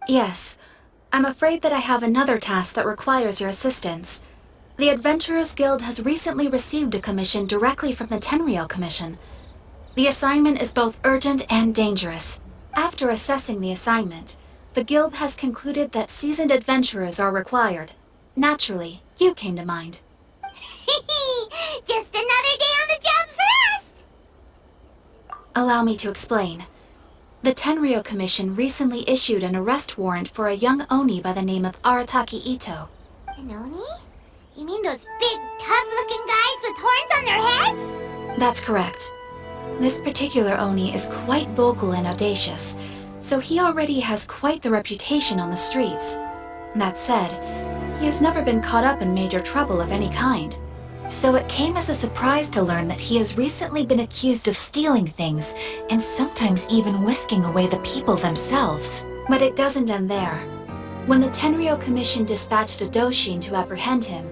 Yes. I'm afraid that I have another task that requires your assistance. The Adventurers Guild has recently received a commission directly from the Tenryou Commission. The assignment is both urgent and dangerous. After assessing the assignment, the Guild has concluded that seasoned adventurers are required. Naturally, you came to mind. Just another day on the job for us! Allow me to explain. The Tenryou Commission recently issued an arrest warrant for a young Oni by the name of Arataki Itto. An Oni? You mean those big, tough-looking guys with horns on their heads? That's correct. This particular Oni is quite vocal and audacious, so he already has quite the reputation on the streets. That said, he has never been caught up in major trouble of any kind. So it came as a surprise to learn that he has recently been accused of stealing things, and sometimes even whisking away the people themselves. But it doesn't end there. When the Tenryou Commission dispatched a Doshin to apprehend him,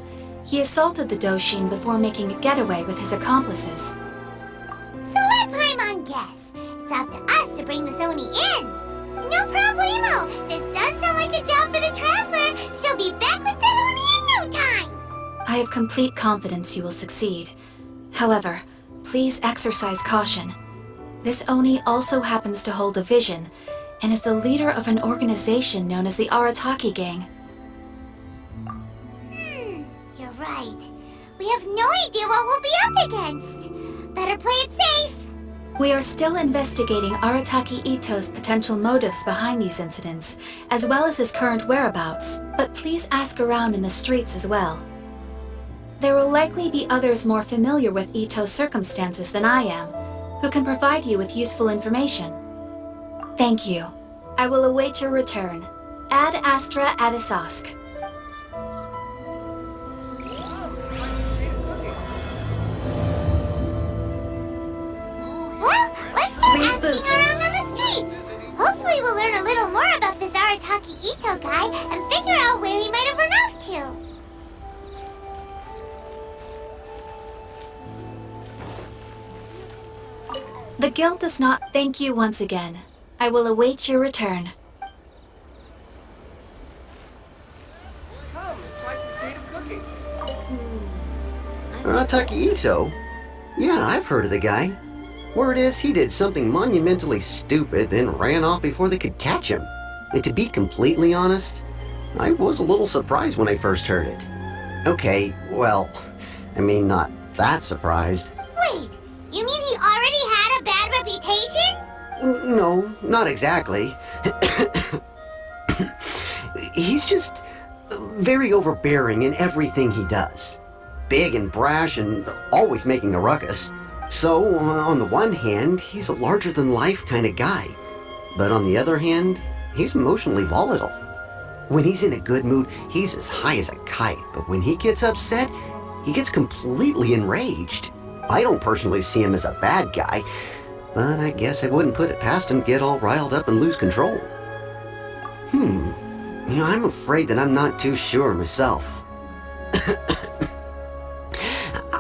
he assaulted the Doshin before making a getaway with his accomplices. So let Paimon guess. It's up to us to bring this Oni in. No problemo. This does sound like a job for the Traveler. She'll be back with that Oni in no time. I have complete confidence you will succeed. However, please exercise caution. This Oni also happens to hold a vision, and is the leader of an organization known as the Arataki Gang. You're right. We have no idea what we'll be up against. Better play it safe. We are still investigating Arataki Itto's potential motives behind these incidents, as well as his current whereabouts, but please ask around in the streets as well. There will likely be others more familiar with Itto's circumstances than I am, who can provide you with useful information. Thank you. I will await your return. Ad Astra Avisask. Well, let's start asking around on the streets. Hopefully we'll learn a little more about this Arataki Itto guy and figure out where he might have run off to. The Guild does not thank you once again. I will await your return. Come, try some creative cooking. Arataki Itto? Yeah, I've heard of the guy. Word is he did something monumentally stupid, then ran off before they could catch him. And to be completely honest, I was a little surprised when I first heard it. Okay, well, I mean, not that surprised. Wait, you mean he already had a bad reputation? No, not exactly. He's just very overbearing in everything he does. Big and brash and always making a ruckus. So, on the one hand, he's a larger-than-life kind of guy. But on the other hand, he's emotionally volatile. When he's in a good mood, he's as high as a kite. But when he gets upset, he gets completely enraged. I don't personally see him as a bad guy, but I guess I wouldn't put it past him to get all riled up and lose control. I'm afraid that I'm not too sure myself.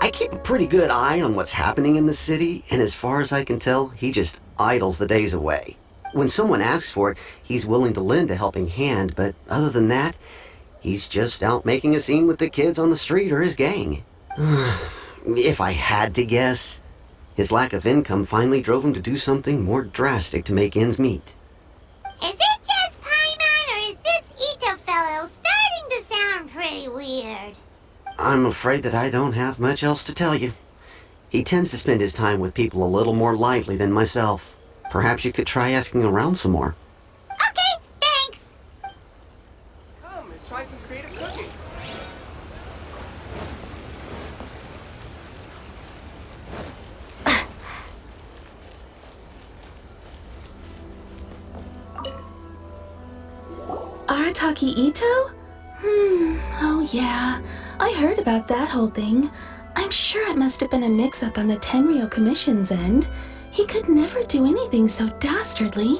I keep a pretty good eye on what's happening in the city, and as far as I can tell, he just idles the days away. When someone asks for it, he's willing to lend a helping hand, but other than that, he's just out making a scene with the kids on the street or his gang. If I had to guess, his lack of income finally drove him to do something more drastic to make ends meet. Is it just Paimon, or is this Itto fellow starting to sound pretty weird? I'm afraid that I don't have much else to tell you. He tends to spend his time with people a little more lively than myself. Perhaps you could try asking around some more. Okay, thanks. Come and try some creative cooking. Arataki Itto? Oh yeah. I heard about that whole thing. I'm sure it must have been a mix-up on the Tenryou Commission's end. He could never do anything so dastardly.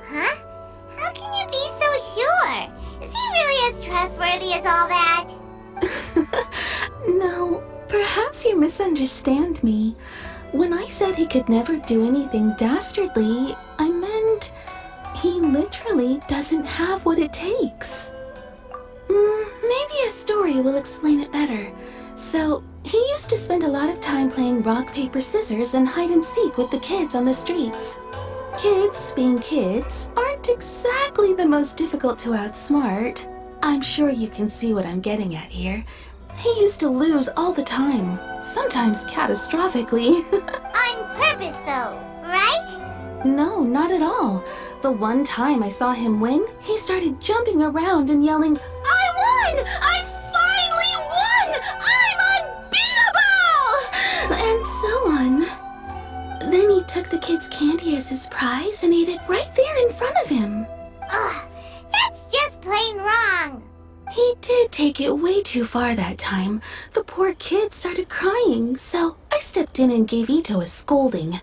Huh? How can you be so sure? Is he really as trustworthy as all that? No, perhaps you misunderstand me. When I said he could never do anything dastardly, I meant he literally doesn't have what it takes. Maybe a story will explain it better. So, he used to spend a lot of time playing rock, paper, scissors and hide and seek with the kids on the streets. Kids, being kids, aren't exactly the most difficult to outsmart. I'm sure you can see what I'm getting at here. He used to lose all the time, sometimes catastrophically. On purpose, though, right? No, not at all. The one time I saw him win, he started jumping around and yelling, "I won! I finally won! I'm unbeatable!" And so on. Then he took the kid's candy as his prize and ate it right there in front of him. Ugh, that's just plain wrong. He did take it way too far that time. The poor kid started crying, so I stepped in and gave Itto a scolding.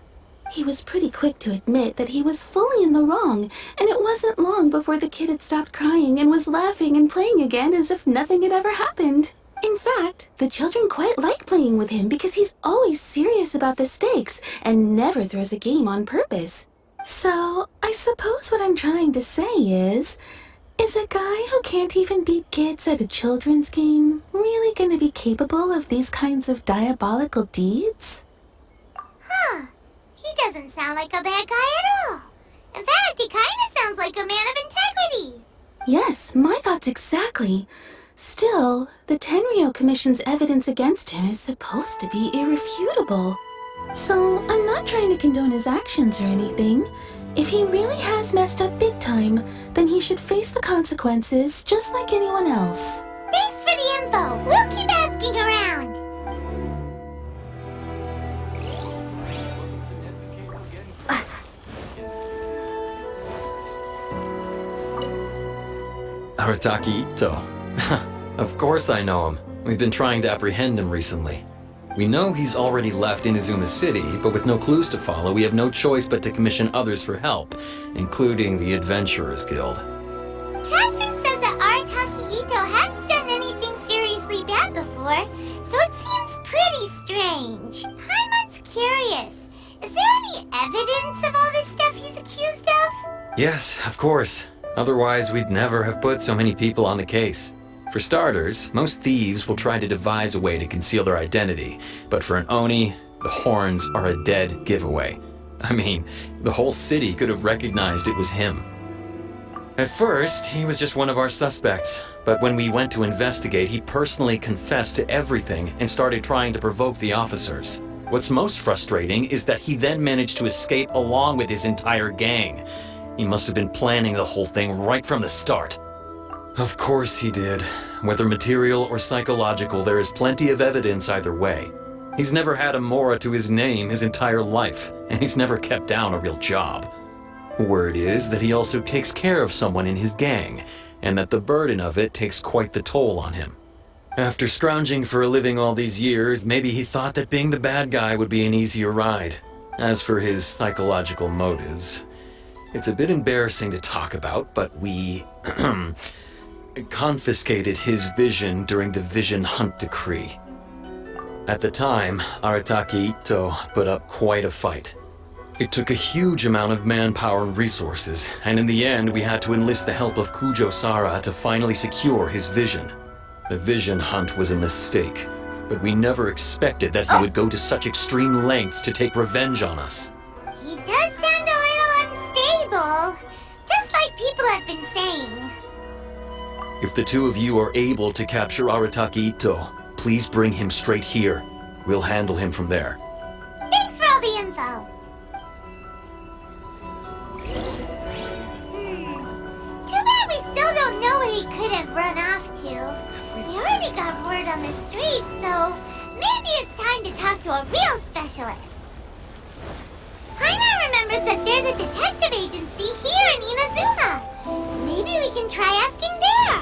He was pretty quick to admit that he was fully in the wrong, and it wasn't long before the kid had stopped crying and was laughing and playing again as if nothing had ever happened. In fact, the children quite like playing with him because he's always serious about the stakes and never throws a game on purpose. So, I suppose what I'm trying to say is a guy who can't even beat kids at a children's game really gonna be capable of these kinds of diabolical deeds? Huh. He doesn't sound like a bad guy at all. In fact, he kind of sounds like a man of integrity. Yes, my thoughts exactly. Still, the Tenryou Commission's evidence against him is supposed to be irrefutable. So, I'm not trying to condone his actions or anything. If he really has messed up big time, then he should face the consequences just like anyone else. Thanks for the info. We'll keep asking around. Arataki Itto. Of course I know him. We've been trying to apprehend him recently. We know he's already left Inazuma City, but with no clues to follow, we have no choice but to commission others for help, including the Adventurers Guild. Katheryne says that Arataki Itto hasn't done anything seriously bad before, so it seems pretty strange. Paimon's curious. Is there any evidence of all this stuff he's accused of? Yes, of course. Otherwise, we'd never have put so many people on the case. For starters, most thieves will try to devise a way to conceal their identity, but for an Oni, the horns are a dead giveaway. I mean, the whole city could have recognized it was him. At first, he was just one of our suspects, but when we went to investigate, he personally confessed to everything and started trying to provoke the officers. What's most frustrating is that he then managed to escape along with his entire gang. He must have been planning the whole thing right from the start. Of course he did. Whether material or psychological, there is plenty of evidence either way. He's never had a Mora to his name his entire life, and he's never kept down a real job. Word is that he also takes care of someone in his gang, and that the burden of it takes quite the toll on him. After scrounging for a living all these years, maybe he thought that being the bad guy would be an easier ride. As for his psychological motives, it's a bit embarrassing to talk about, but we confiscated his vision during the Vision Hunt Decree. At the time, Arataki Itto put up quite a fight. It took a huge amount of manpower and resources, and in the end we had to enlist the help of Kujo-Sara to finally secure his vision. The Vision Hunt was a mistake, but we never expected that he would go to such extreme lengths to take revenge on us. He does sound a little unstable, just like people have been saying. If the two of you are able to capture Arataki Itto, please bring him straight here. We'll handle him from there. Thanks for all the info. Too bad we still don't know where he could have run off to. We already got word on the street, so maybe it's time to talk to a real specialist. Paimon remembers that there's a detective agency here in Inazuma. Maybe we can try asking there.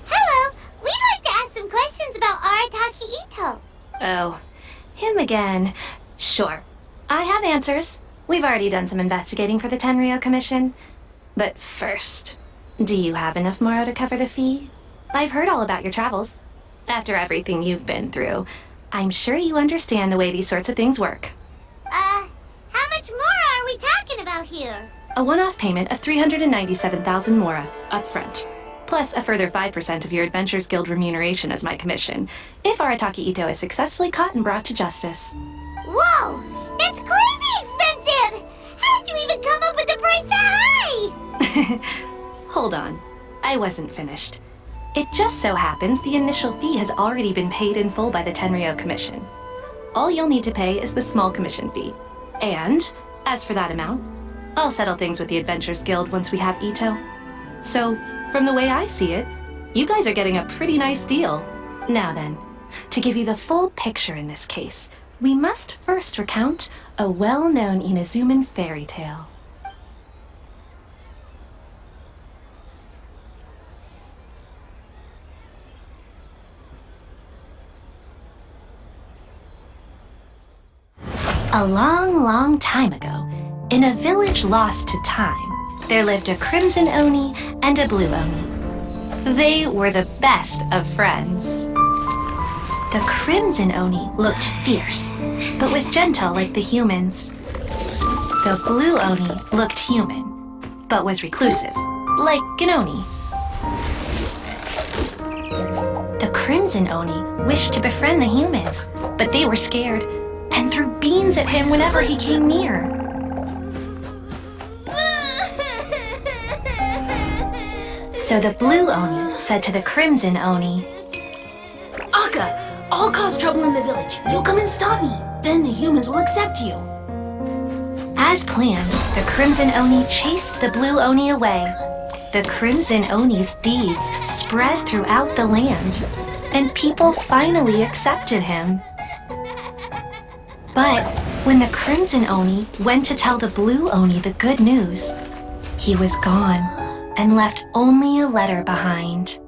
Hello, we'd like to ask some questions about Arataki Itto. Oh, him again. Sure. I have answers. We've already done some investigating for the Tenryou Commission. But first, do you have enough Moro to cover the fee? I've heard all about your travels. After everything you've been through, I'm sure you understand the way these sorts of things work. How much more are we talking about here? A one-off payment of 397,000 Mora, up front. Plus a further 5% of your Adventures Guild remuneration as my commission, if Arataki Itto is successfully caught and brought to justice. Whoa! That's crazy expensive! How did you even come up with a price that high? Hold on. I wasn't finished. It just so happens the initial fee has already been paid in full by the Tenryou Commission. All you'll need to pay is the small commission fee. And, as for that amount, I'll settle things with the Adventures Guild once we have Itto. So, from the way I see it, you guys are getting a pretty nice deal. Now then, to give you the full picture in this case, we must first recount a well-known Inazuman fairy tale. A long, long time ago, in a village lost to time, there lived a crimson Oni and a blue Oni. They were the best of friends. The crimson Oni looked fierce, but was gentle like the humans. The blue Oni looked human, but was reclusive, like an Oni. The crimson Oni wished to befriend the humans, but they were scared and threw beans at him whenever he came near. So the blue Oni said to the crimson Oni, Akka, I'll cause trouble in the village. You'll come and stop me. Then the humans will accept you. As planned, the crimson Oni chased the blue Oni away. The crimson Oni's deeds spread throughout the land, and people finally accepted him. But when the crimson Oni went to tell the blue Oni the good news, he was gone and left only a letter behind.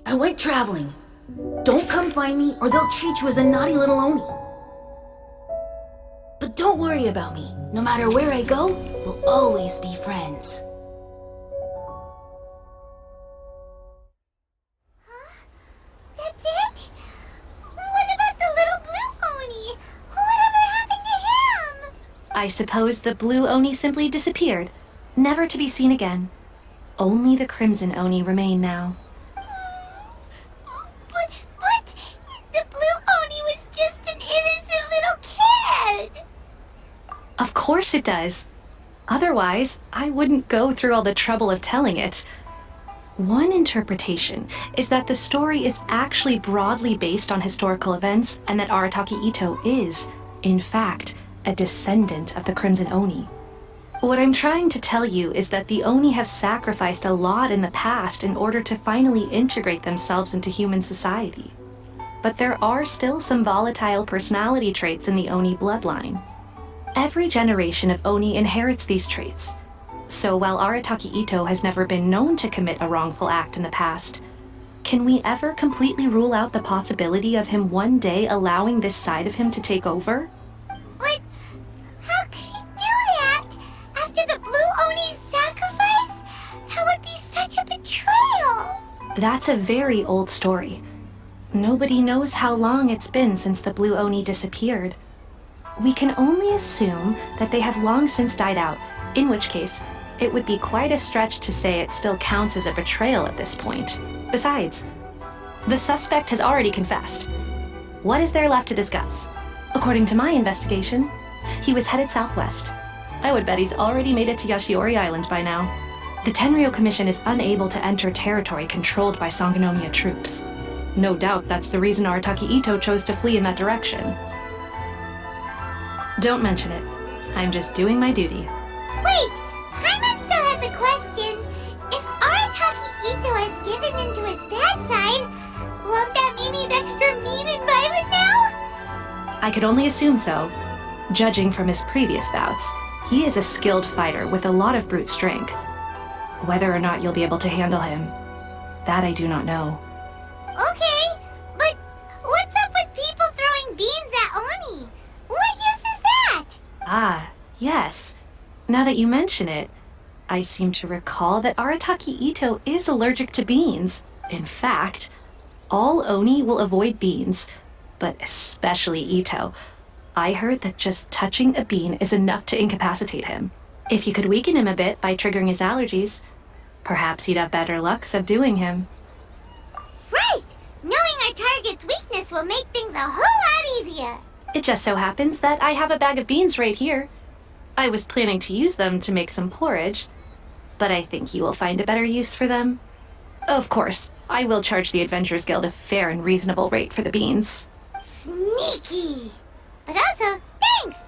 I went traveling. Don't come find me or they'll treat you as a naughty little Oni. But don't worry about me. No matter where I go, we'll always be friends. That's it? What about the little blue Oni? Whatever happened to him? I suppose the blue Oni simply disappeared, never to be seen again. Only the crimson Oni remain now. But the blue Oni was just an innocent little kid. Of course it does. Otherwise, I wouldn't go through all the trouble of telling it. One interpretation is that the story is actually broadly based on historical events and that Arataki Itto is, in fact, a descendant of the Crimson Oni. What I'm trying to tell you is that the Oni have sacrificed a lot in the past in order to finally integrate themselves into human society. But there are still some volatile personality traits in the Oni bloodline. Every generation of Oni inherits these traits. So while Arataki Itto has never been known to commit a wrongful act in the past, can we ever completely rule out the possibility of him one day allowing this side of him to take over? But how could he do that? After the blue Oni's sacrifice? That would be such a betrayal. That's a very old story. Nobody knows how long it's been since the blue Oni disappeared. We can only assume that they have long since died out, in which case, it would be quite a stretch to say it still counts as a betrayal at this point. Besides, the suspect has already confessed. What is there left to discuss? According to my investigation, he was headed southwest. I would bet he's already made it to Yashiori Island by now. The Tenryou Commission is unable to enter territory controlled by Sangonomiya troops. No doubt that's the reason Arataki Itto chose to flee in that direction. Don't mention it. I'm just doing my duty. Wait, Paimon still has a question. If Arataki Itto has given in to his bad side, won't that mean he's extra mean and violent now? I could only assume so. Judging from his previous bouts, he is a skilled fighter with a lot of brute strength. Whether or not you'll be able to handle him, that I do not know. Okay, but what's up with people throwing beans at Oni? What use is that? Ah, yes. Now that you mention it, I seem to recall that Arataki Itto is allergic to beans. In fact, all Oni will avoid beans, but especially Itto. I heard that just touching a bean is enough to incapacitate him. If you could weaken him a bit by triggering his allergies, perhaps you'd have better luck subduing him. Right! Knowing our target's weakness will make things a whole lot easier. It just so happens that I have a bag of beans right here. I was planning to use them to make some porridge, but I think you will find a better use for them. Of course, I will charge the Adventurers Guild a fair and reasonable rate for the beans. Sneaky! But also, thanks!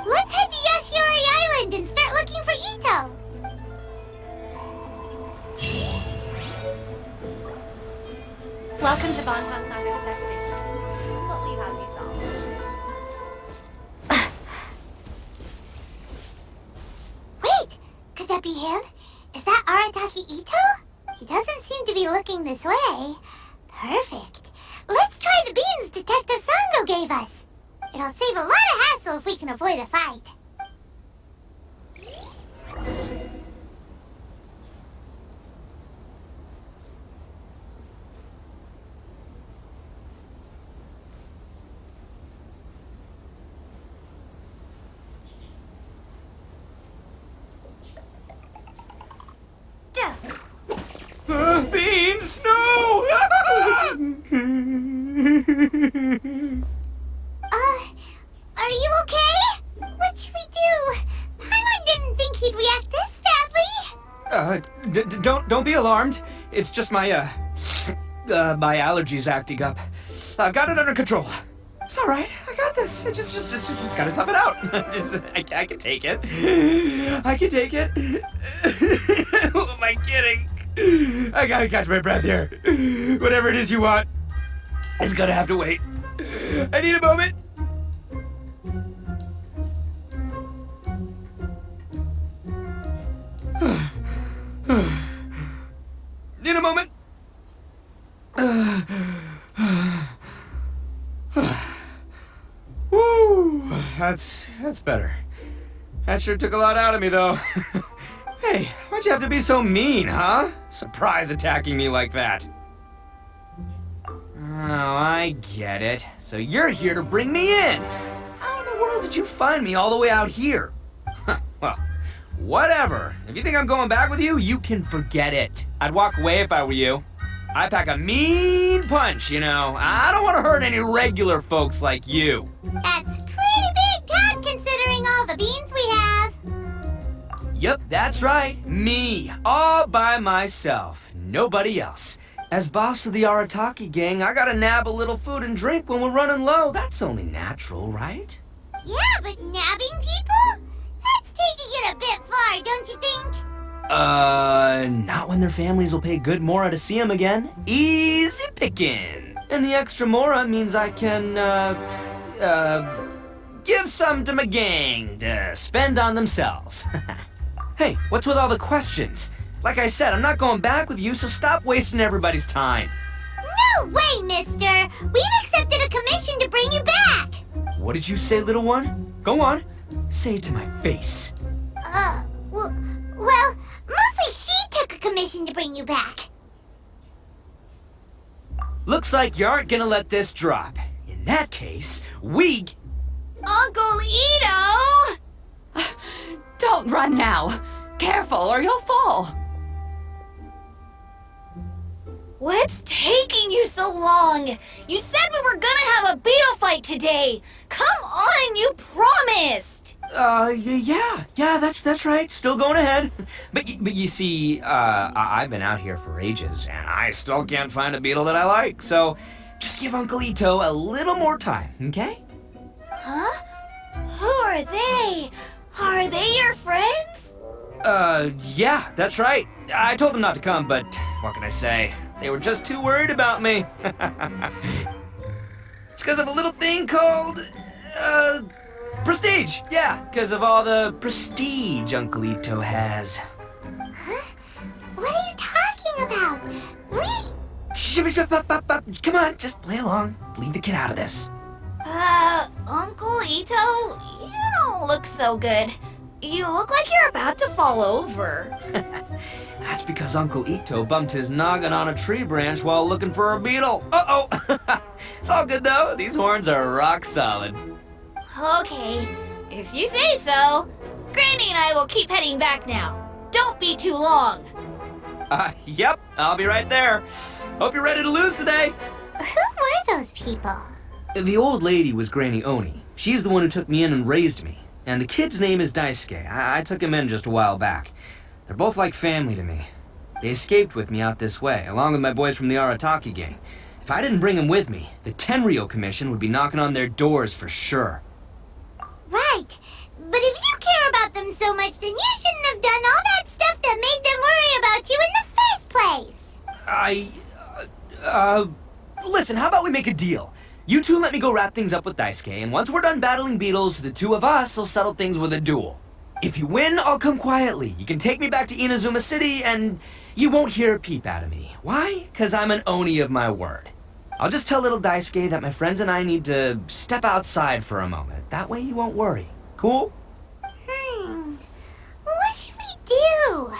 Let's head to Yashiori Island and start looking for Itto! Welcome to Bonton Saga Detective Agency. What will you have me solve? Wait! Could that be him? Is that Arataki Itto? He doesn't seem to be looking this way. Perfect. Let's try the beans Detective Sango gave us. It'll save a lot of hassle if we can avoid a fight. Beans, no! Are you okay? What should we do? Paimon didn't think he'd react this badly. Don't be alarmed. It's just my my allergies acting up. I've got it under control. It's all right. I got this. Just gotta tough it out. I can take it. I can take it. Who am I kidding? I gotta catch my breath here. Whatever it is you want, it's gonna have to wait. I need a moment. Need a moment. Woo, that's better. That sure took a lot out of me, though. Hey, why'd you have to be so mean, huh? Surprise attacking me like that. Oh, I get it. So you're here to bring me in. How in the world did you find me all the way out here? Well, whatever. If you think I'm going back with you, you can forget it. I'd walk away if I were you. I pack a mean punch, you know. I don't want to hurt any regular folks like you. That's pretty big talk considering all the beans we have. Yep, that's right. Me. All by myself. Nobody else. As boss of the Arataki gang, I gotta nab a little food and drink when we're running low. That's only natural, right? Yeah, but nabbing people? That's taking it a bit far, don't you think? Not when their families will pay good mora to see them again. Easy pickin'. And the extra mora means I can, give some to my gang to spend on themselves. Hey, what's with all the questions? Like I said, I'm not going back with you, so stop wasting everybody's time. No way, mister! We've accepted a commission to bring you back! What did you say, little one? Go on. Say it to my face. Well, mostly she took a commission to bring you back. Looks like you aren't gonna let this drop. In that case, we... Uncle Itto! Don't run now. Careful or you'll fall. What's taking you so long? You said we were gonna have a beetle fight today. Come on, you promised. Yeah, that's right. Still going ahead. But you see, I've been out here for ages, and I still can't find a beetle that I like. So, just give Uncle Itto a little more time, okay? Huh? Who are they? Are they your friends? Yeah, that's right. I told them not to come, but what can I say? They were just too worried about me. It's because of a little thing called, prestige. Yeah, because of all the prestige Uncle Itto has. Huh? What are you talking about? Come on, just play along. Leave the kid out of this. Uncle Itto, you don't look so good. You look like you're about to fall over. That's because Uncle Itto bumped his noggin on a tree branch while looking for a beetle. Uh-oh! It's all good though, these horns are rock solid. Okay, if you say so. Granny and I will keep heading back now. Don't be too long. Yep, I'll be right there. Hope you're ready to lose today. Who were those people? The old lady was Granny Oni. She's the one who took me in and raised me. And the kid's name is Daisuke. I took him in just a while back. They're both like family to me. They escaped with me out this way, along with my boys from the Arataki gang. If I didn't bring them with me, the Tenryou Commission would be knocking on their doors for sure. Right. But if you care about them so much, then you shouldn't have done all that stuff that made them worry about you in the first place. Listen, how about we make a deal? You two let me go wrap things up with Daisuke, and once we're done battling beetles, the two of us will settle things with a duel. If you win, I'll come quietly. You can take me back to Inazuma City, and you won't hear a peep out of me. Why? 'Cause I'm an Oni of my word. I'll just tell little Daisuke that my friends and I need to step outside for a moment. That way you won't worry. Cool? What should we do?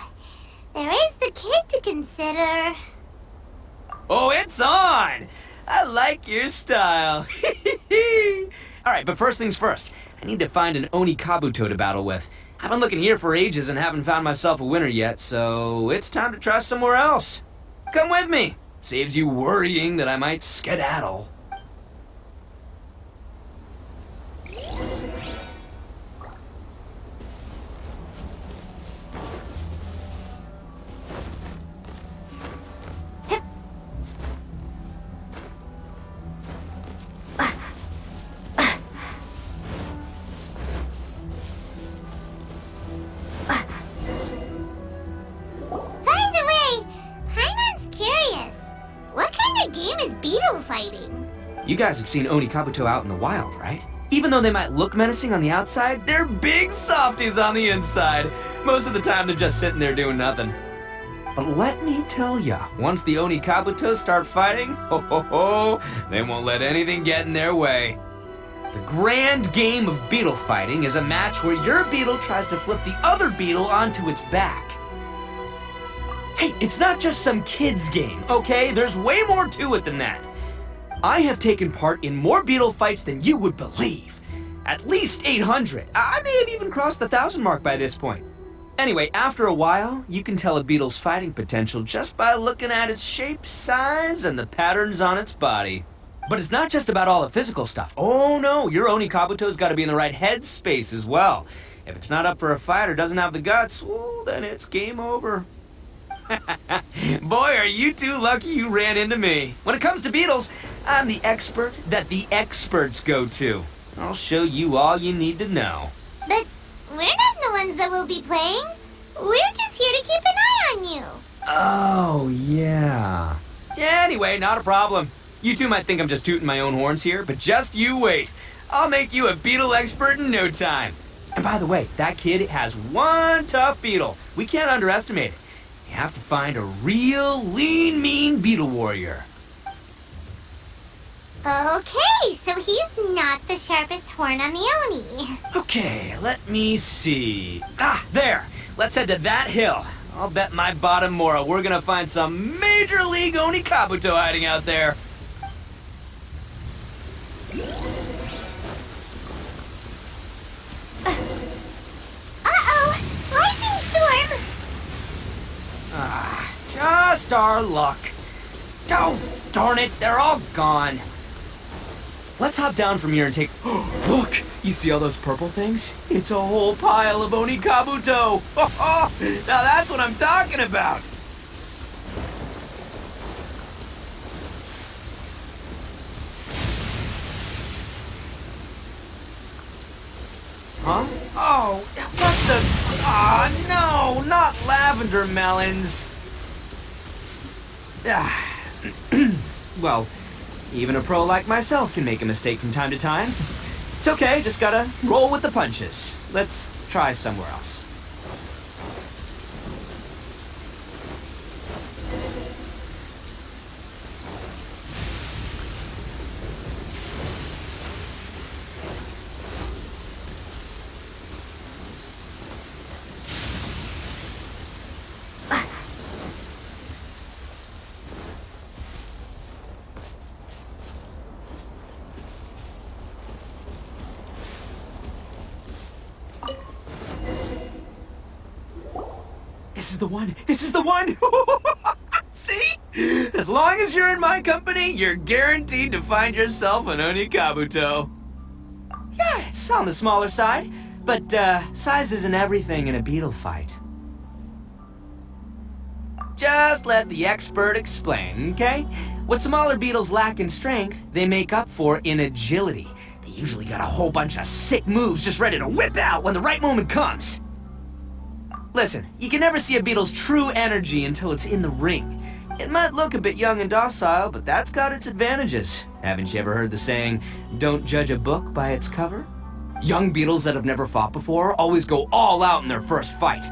There is the kid to consider. Oh, it's on! I like your style. Alright, but first things first. I need to find an Oni Kabuto to battle with. I've been looking here for ages and haven't found myself a winner yet, so it's time to try somewhere else. Come with me. Saves you worrying that I might skedaddle. You guys have seen Oni Kabuto out in the wild, right? Even though they might look menacing on the outside, they're big softies on the inside. Most of the time, they're just sitting there doing nothing. But let me tell ya, once the Oni Kabuto start fighting, they won't let anything get in their way. The grand game of beetle fighting is a match where your beetle tries to flip the other beetle onto its back. Hey, it's not just some kid's game, okay? There's way more to it than that. I have taken part in more beetle fights than you would believe. At least 800. I may have even crossed the 1,000 mark by this point. Anyway, after a while, you can tell a beetle's fighting potential just by looking at its shape, size, and the patterns on its body. But it's not just about all the physical stuff. Oh no, your Oni Kabuto's gotta be in the right headspace as well. If it's not up for a fight or doesn't have the guts, well, then it's game over. Boy, are you two lucky you ran into me. When it comes to beetles, I'm the expert that the experts go to. I'll show you all you need to know. But we're not the ones that will be playing. We're just here to keep an eye on you. Oh, yeah. Yeah, anyway, not a problem. You two might think I'm just tooting my own horns here, but just you wait. I'll make you a beetle expert in no time. And by the way, that kid has one tough beetle. We can't underestimate it. You have to find a real lean, mean beetle warrior. Okay, so he's not the sharpest horn on the Oni. Okay, let me see. Ah, there. Let's head to that hill. I'll bet my bottom moral we're gonna find some major league Oni Kabuto hiding out there. Uh-oh! Lightning storm! Just our luck. Oh, darn it, they're all gone. Let's hop down from here and take... Look, you see all those purple things? It's a whole pile of Oni Kabuto. Now that's what I'm talking about. Huh? Oh, what the... Ah, no, not lavender melons. Well, even a pro like myself can make a mistake from time to time. It's okay, just gotta roll with the punches. Let's try somewhere else. This is the one! This is the one! See? As long as you're in my company, you're guaranteed to find yourself an Onikabuto. Yeah, it's on the smaller side, but size isn't everything in a beetle fight. Just let the expert explain, okay? What smaller beetles lack in strength, they make up for in agility. They usually got a whole bunch of sick moves just ready to whip out when the right moment comes. Listen, you can never see a beetle's true energy until it's in the ring. It might look a bit young and docile, but that's got its advantages. Haven't you ever heard the saying, don't judge a book by its cover? Young beetles that have never fought before always go all out in their first fight.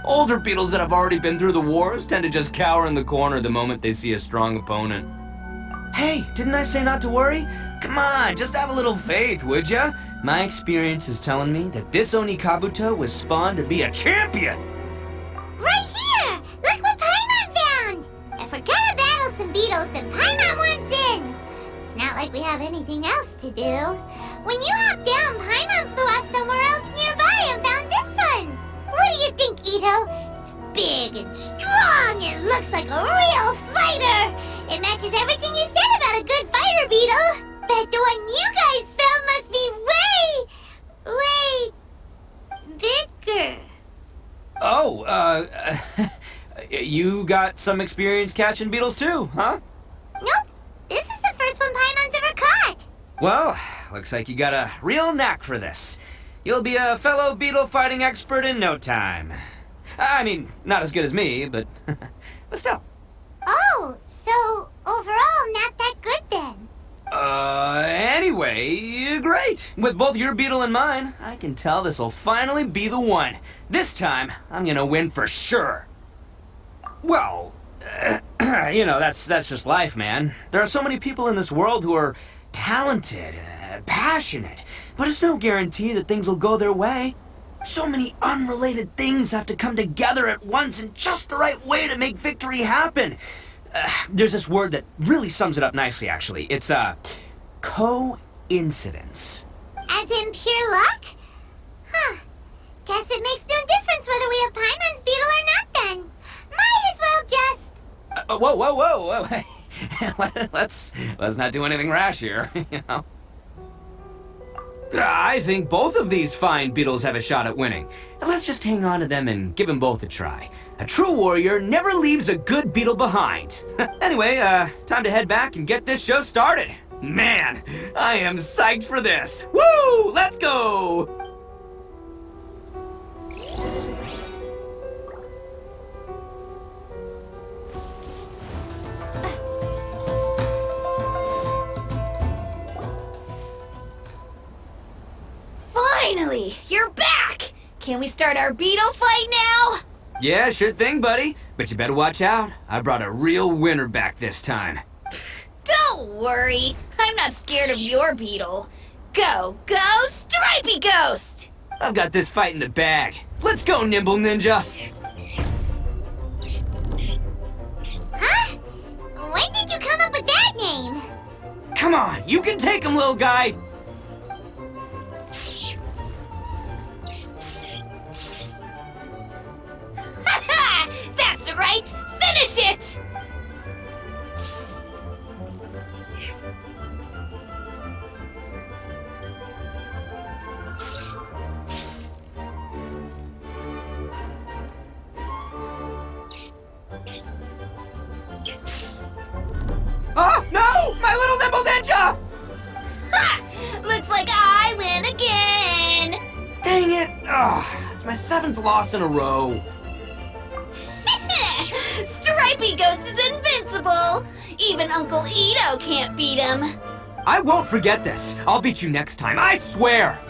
Older beetles that have already been through the wars tend to just cower in the corner the moment they see a strong opponent. Hey, didn't I say not to worry? Come on, just have a little faith, would ya? My experience is telling me that this Onikabuto was spawned to be a champion! Right here! Look what Paimon found! If we're gonna battle some beetles, then Paimon wants in! It's not like we have anything else to do. When you hopped down, Paimon flew off somewhere else nearby and found this one! What do you think, Itto? It's big and strong and looks like a real fighter! It matches everything you said about a good fighter beetle! Bet the one you guys found must be way bigger. Oh, you got some experience catching beetles too, huh? Nope. This is the first one Paimon's ever caught. Well, looks like you got a real knack for this. You'll be a fellow beetle fighting expert in no time. I mean, not as good as me, but still. Oh, so overall not that good then. Anyway, great. With both your beetle and mine, I can tell this'll finally be the one. This time, I'm gonna win for sure. Well, that's just life, man. There are so many people in this world who are talented, passionate, but it's no guarantee that things will go their way. So many unrelated things have to come together at once in just the right way to make victory happen. There's this word that really sums it up nicely, actually. It's, coincidence. As in pure luck? Huh. Guess it makes no difference whether we have Paimon's beetle or not then. Might as well just... Whoa. Let's not do anything rash here, you know? I think both of these fine beetles have a shot at winning. Let's just hang on to them and give them both a try. A true warrior never leaves a good beetle behind. Anyway, time to head back and get this show started. Man, I am psyched for this. Woo! Let's go! Finally, you're back! Can we start our beetle fight now? Yeah, sure thing, buddy. But you better watch out. I brought a real winner back this time. Don't worry, I'm not scared of your beetle. Go, Stripey Ghost! I've got this fight in the bag. Let's go, Nimble Ninja! Huh? When did you come up with that name? Come on, you can take him, little guy! That's right! Finish it! Oh, no! My little Nimble Ninja! Ha! Looks like I win again! Dang it! Ugh, it's my 7th loss in a row. Stripey Ghost is invincible! Even Uncle Itto can't beat him. I won't forget this. I'll beat you next time, I swear!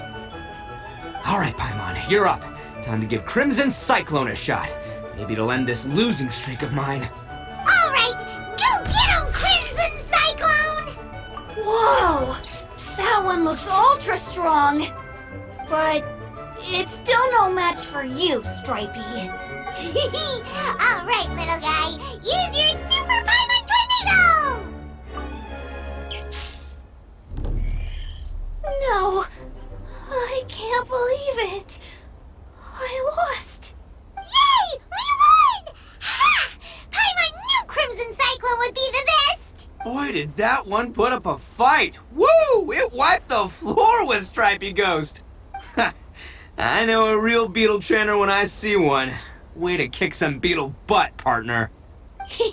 Alright, Paimon, you're up. Time to give Crimson Cyclone a shot. Maybe it'll end this losing streak of mine. Alright, go get him, Crimson Cyclone! Whoa! That one looks ultra strong. But it's still no match for you, Stripey. Alright, little guy, use your Super Paimon Tornado! No, I can't believe it. I lost. Yay! We won! did that one put up a fight! Woo! It wiped the floor with Stripey Ghost! I know a real beetle trainer when I see one. Way to kick some beetle butt, partner. See?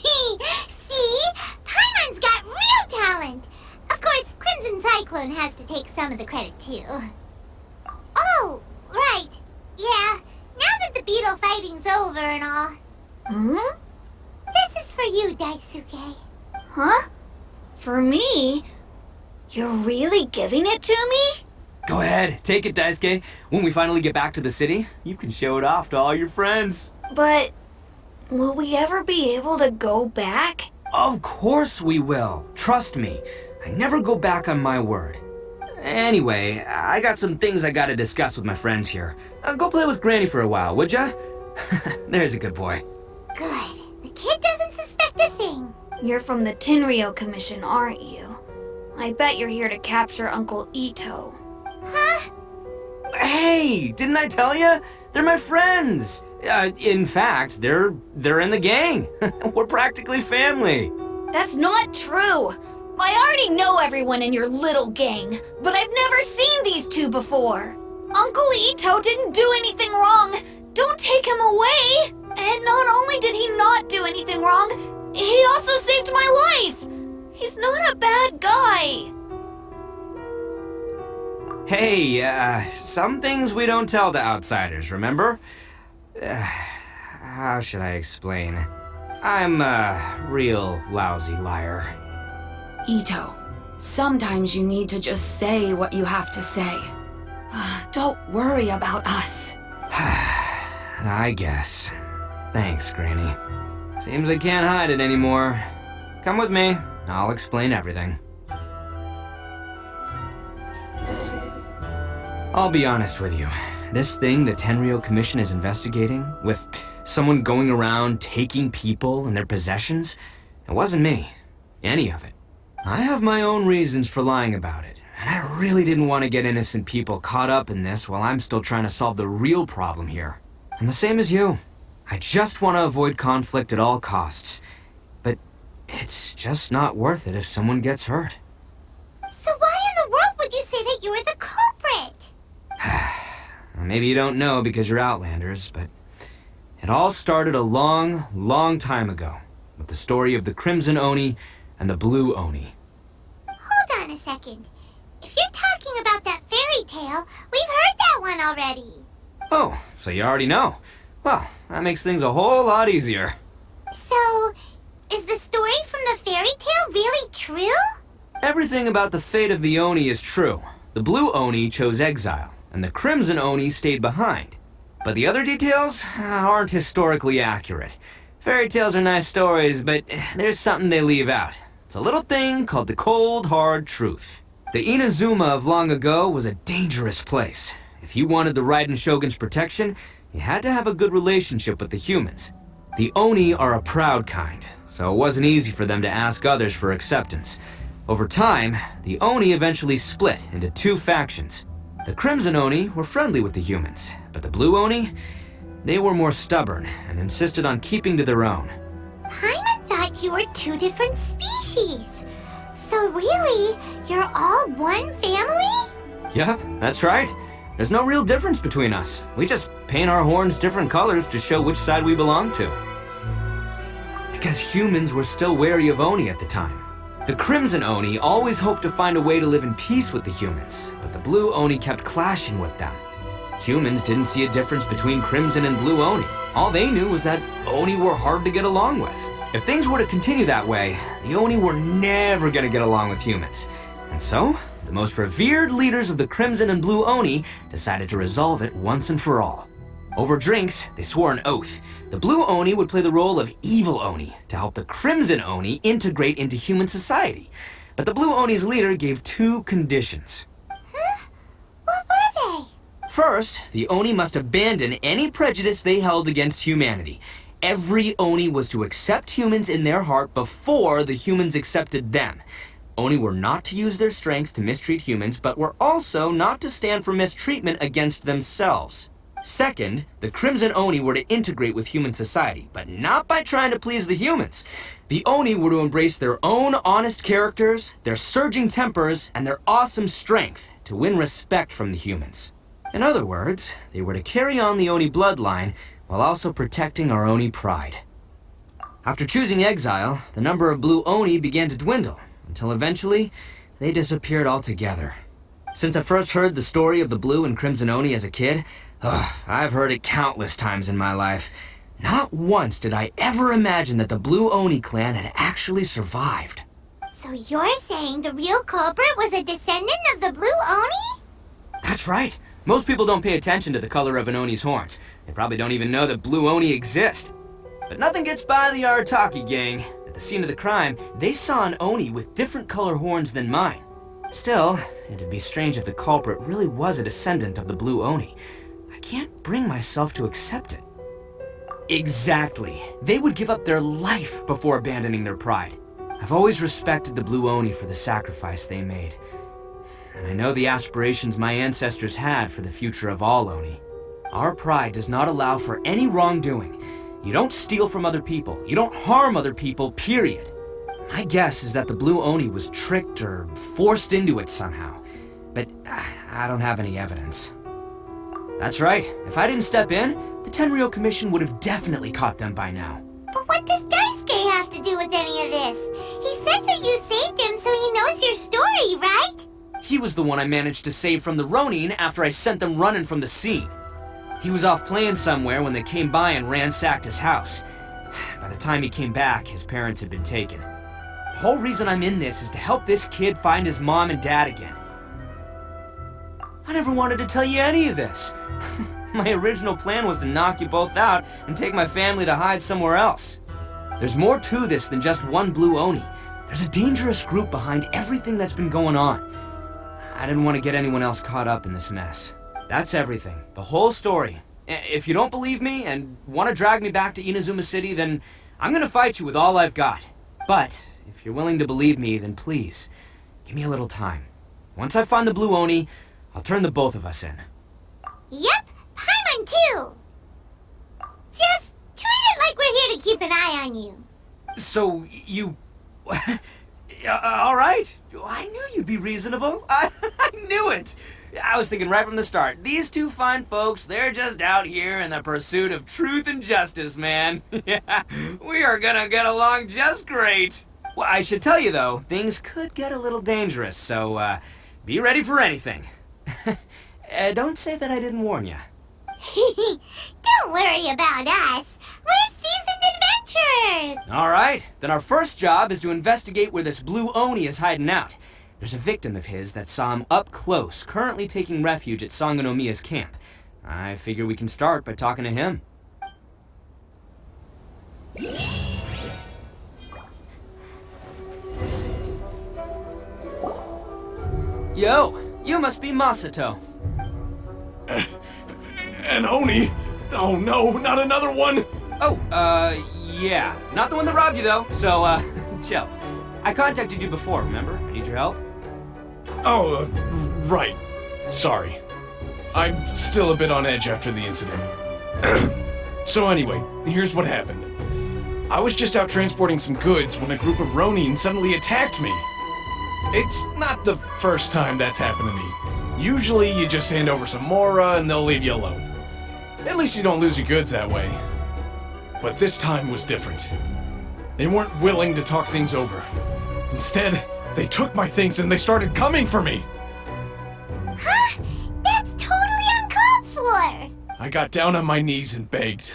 Paimon's got real talent! Of course, Crimson Cyclone has to take some of the credit, too. Oh, right. Yeah, now that the beetle fighting's over and all. Hmm? This is for you, Daisuke. Huh? For me? You're really giving it to me? Go ahead, take it, Daisuke. When we finally get back to the city, you can show it off to all your friends. But will we ever be able to go back? Of course we will. Trust me. I never go back on my word. Anyway, I got some things I gotta discuss with my friends here. Go play with Granny for a while, would ya? There's a good boy. Good. The kid doesn't suspect a thing. You're from the Tenryou Commission, aren't you? I bet you're here to capture Uncle Itto. Huh? Hey, didn't I tell ya? They're my friends. In fact, they're in the gang. We're practically family. That's not true. I already know everyone in your little gang, but I've never seen these two before. Uncle Itto didn't do anything wrong. Don't take him away. And not only did he not do anything wrong, he also saved my life. He's not a bad guy. Hey, some things we don't tell to outsiders, remember? How should I explain? I'm a real lousy liar. Itto, sometimes you need to just say what you have to say. Don't worry about us. I guess. Thanks, Granny. Seems I can't hide it anymore. Come with me. I'll explain everything. I'll be honest with you. This thing the Tenryou Commission is investigating, with someone going around taking people and their possessions, it wasn't me. Any of it. I have my own reasons for lying about it, and I really didn't want to get innocent people caught up in this while I'm still trying to solve the real problem here. I'm the same as you. I just want to avoid conflict at all costs. But it's just not worth it if someone gets hurt. So why in the world would you say that you were the culprit? Maybe you don't know because you're Outlanders, but it all started a long, long time ago with the story of the Crimson Oni and the Blue Oni. Hold on a second. If you're talking about that fairy tale, we've heard that one already. Oh, so you already know. Well, that makes things a whole lot easier. So, is the story from the fairy tale really true? Everything about the fate of the Oni is true. The Blue Oni chose exile, and the Crimson Oni stayed behind. But the other details aren't historically accurate. Fairy tales are nice stories, but there's something they leave out. It's a little thing called the cold, hard truth. The Inazuma of long ago was a dangerous place. If you wanted the Raiden Shogun's protection, you had to have a good relationship with the humans. The Oni are a proud kind, so it wasn't easy for them to ask others for acceptance. Over time, the Oni eventually split into two factions. The Crimson Oni were friendly with the humans, but the Blue Oni, they were more stubborn and insisted on keeping to their own. Paimon thought you were two different species. So really, you're all one family? Yep, that's right. There's no real difference between us. We just paint our horns different colors to show which side we belong to. Because humans were still wary of Oni at the time. The Crimson Oni always hoped to find a way to live in peace with the humans, but the Blue Oni kept clashing with them. Humans didn't see a difference between Crimson and Blue Oni. All they knew was that Oni were hard to get along with. If things were to continue that way, the Oni were never gonna get along with humans. And so, the most revered leaders of the Crimson and Blue Oni decided to resolve it once and for all. Over drinks, they swore an oath. The Blue Oni would play the role of evil Oni to help the Crimson Oni integrate into human society. But the Blue Oni's leader gave two conditions. Huh? What were they? First, the Oni must abandon any prejudice they held against humanity. Every Oni was to accept humans in their heart before the humans accepted them. Oni were not to use their strength to mistreat humans, but were also not to stand for mistreatment against themselves. Second, the Crimson Oni were to integrate with human society, but not by trying to please the humans. The Oni were to embrace their own honest characters, their surging tempers, and their awesome strength to win respect from the humans. In other words, they were to carry on the Oni bloodline while also protecting our Oni pride. After choosing exile, the number of blue Oni began to dwindle, until eventually, they disappeared altogether. Since I first heard the story of the blue and crimson Oni as a kid, I've heard it countless times in my life. Not once did I ever imagine that the blue Oni clan had actually survived. So you're saying the real culprit was a descendant of the blue Oni? That's right. Most people don't pay attention to the color of an Oni's horns. They probably don't even know that blue Oni exist. But nothing gets by the Arataki gang. At the scene of the crime, they saw an Oni with different color horns than mine. Still, it'd be strange if the culprit really was a descendant of the blue Oni. I can't bring myself to accept it. Exactly. They would give up their life before abandoning their pride. I've always respected the blue Oni for the sacrifice they made. And I know the aspirations my ancestors had for the future of all Oni. Our pride does not allow for any wrongdoing. You don't steal from other people. You don't harm other people, period. My guess is that the blue Oni was tricked or forced into it somehow. But I don't have any evidence. That's right. If I didn't step in, the Tenryou Commission would have definitely caught them by now. But what does Daisuke have to do with any of this? He said that you saved him so he knows your story, right? He was the one I managed to save from the Ronin after I sent them running from the scene. He was off playing somewhere when they came by and ransacked his house. By the time he came back, his parents had been taken. The whole reason I'm in this is to help this kid find his mom and dad again. I never wanted to tell you any of this. My original plan was to knock you both out and take my family to hide somewhere else. There's more to this than just one blue Oni. There's a dangerous group behind everything that's been going on. I didn't want to get anyone else caught up in this mess. That's everything. The whole story. If you don't believe me and want to drag me back to Inazuma City, then I'm going to fight you with all I've got. But if you're willing to believe me, then please, give me a little time. Once I find the blue Oni, I'll turn the both of us in. Yep, Paimon too! Just treat it like we're here to keep an eye on you. So, you... all right. I knew you'd be reasonable. I knew it. I was thinking right from the start, these two fine folks, they're just out here in the pursuit of truth and justice, man. Yeah, we are gonna get along just great. Well, I should tell you, though, things could get a little dangerous, so be ready for anything. Don't say that I didn't warn you. Don't worry about us. We're seasoned adventurers. All right, then our first job is to investigate where this blue Oni is hiding out. There's a victim of his that saw him up close, currently taking refuge at Sangonomiya's camp. I figure we can start by talking to him. Yo, you must be Masato. An Oni? Oh no, not another one! Oh, yeah. Not the one that robbed you, though, so, chill. I contacted you before, remember? I need your help. Oh, right. Sorry. I'm still a bit on edge after the incident. So anyway, here's what happened. I was just out transporting some goods when a group of Ronin suddenly attacked me. It's not the first time that's happened to me. Usually you just hand over some Mora and they'll leave you alone. At least you don't lose your goods that way. But this time was different. They weren't willing to talk things over. Instead, they took my things and they started coming for me. Huh? That's totally uncalled for. I got down on my knees and begged.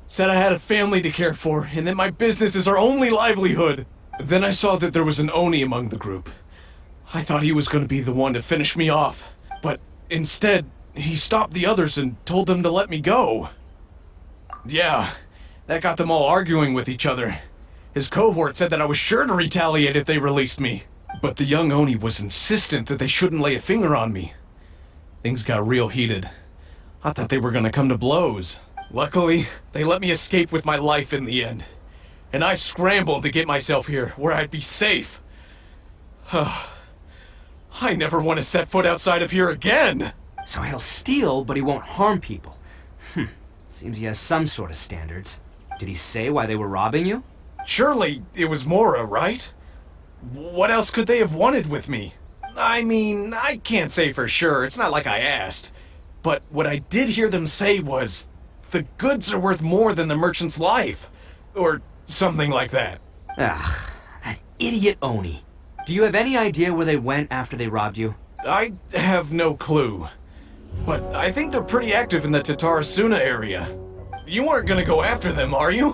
Said I had a family to care for and that my business is our only livelihood. Then I saw that there was an Oni among the group. I thought he was going to be the one to finish me off. But instead, he stopped the others and told them to let me go. Yeah, that got them all arguing with each other. His cohort said that I was sure to retaliate if they released me. But the young Oni was insistent that they shouldn't lay a finger on me. Things got real heated. I thought they were going to come to blows. Luckily, they let me escape with my life in the end. And I scrambled to get myself here, where I'd be safe. I never want to set foot outside of here again! So he'll steal, but he won't harm people. Seems he has some sort of standards. Did he say why they were robbing you? Surely it was Mora, right? What else could they have wanted with me? I mean, I can't say for sure. It's not like I asked. But what I did hear them say was, the goods are worth more than the merchant's life. Or something like that. Ugh, that idiot Oni. Do you have any idea where they went after they robbed you? I have no clue. But I think they're pretty active in the Tatarasuna area. You aren't gonna go after them, are you?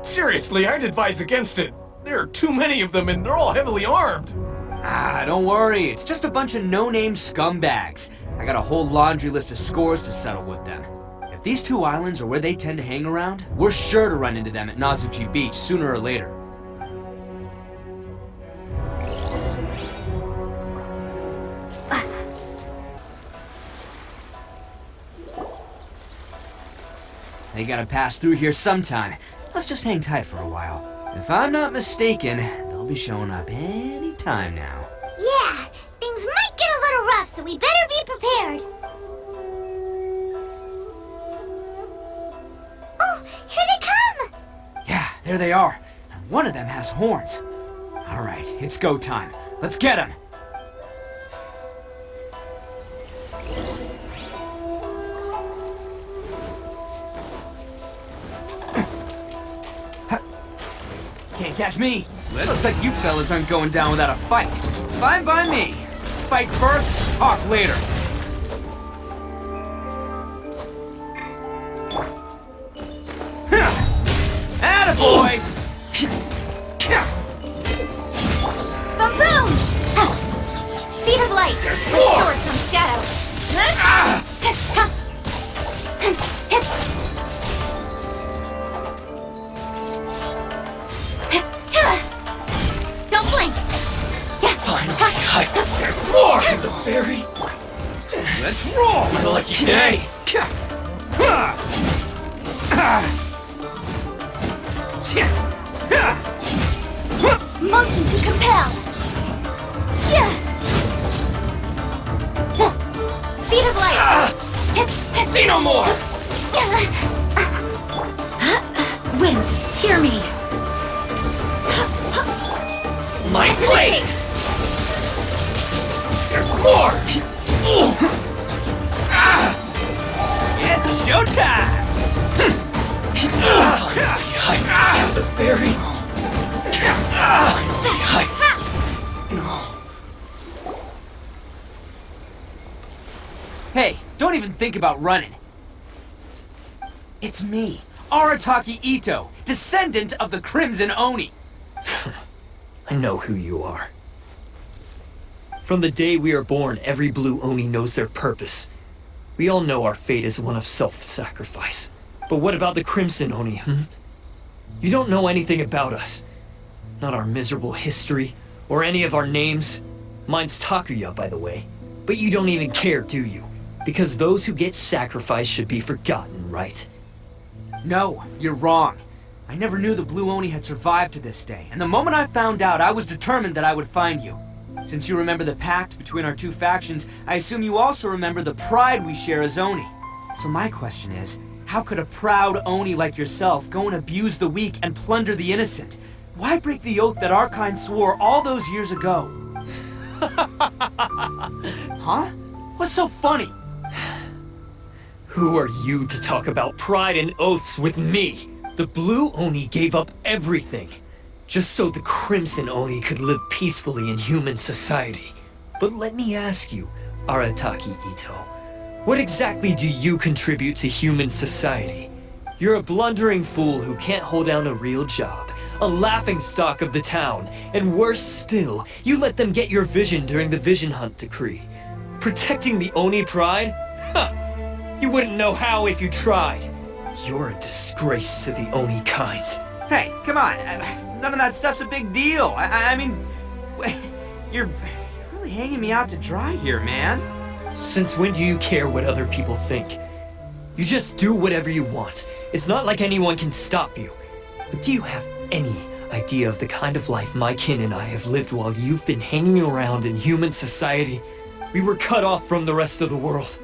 Seriously, I'd advise against it. There are too many of them and they're all heavily armed. Don't worry. It's just a bunch of no-name scumbags. I got a whole laundry list of scores to settle with them. If these two islands are where they tend to hang around, we're sure to run into them at Nazuchi Beach sooner or later. They gotta pass through here sometime. Let's just hang tight for a while. If I'm not mistaken, they'll be showing up any time now. Yeah, things might get a little rough, so we better be prepared. Oh, here they come! Yeah, there they are. And one of them has horns. Alright, it's go time. Let's get him! Can't catch me. Looks like you fellas aren't going down without a fight. Fine by me. Let's fight first, talk later. Attaboy! Boom boom! Speed of light. Restore some shadow. Don't blink. There's more! The fairy! Let's roll! It's a lucky day! Motion to compel. Speed of light. See no more! Wind, hear me. My To the blade! chase. There's more! It's showtime! The fairy! Hey, don't even think about running. It's me, Arataki Itto, descendant of the Crimson Oni. I know who you are. From the day we are born, every blue Oni knows their purpose. We all know our fate is one of self-sacrifice. But what about the Crimson Oni, You don't know anything about us. Not our miserable history, or any of our names. Mine's Takuya, by the way. But you don't even care, do you? Because those who get sacrificed should be forgotten, right? No, you're wrong. I never knew the Blue Oni had survived to this day, and the moment I found out, I was determined that I would find you. Since you remember the pact between our two factions, I assume you also remember the pride we share as Oni. So my question is, how could a proud Oni like yourself go and abuse the weak and plunder the innocent? Why break the oath that our kind swore all those years ago? Huh? What's so funny? Who are you to talk about pride and oaths with me? The Blue Oni gave up everything, just so the Crimson Oni could live peacefully in human society. But let me ask you, Arataki Itto, what exactly do you contribute to human society? You're a blundering fool who can't hold down a real job, a laughingstock of the town, and worse still, you let them get your vision during the Vision Hunt decree. Protecting the Oni pride? Huh! You wouldn't know how if you tried. You're a disgrace to the Oni kind. Hey, come on. None of that stuff's a big deal. I mean, you're really hanging me out to dry here, man. Since when do you care what other people think? You just do whatever you want. It's not like anyone can stop you. But do you have any idea of the kind of life my kin and I have lived while you've been hanging around in human society? We were cut off from the rest of the world.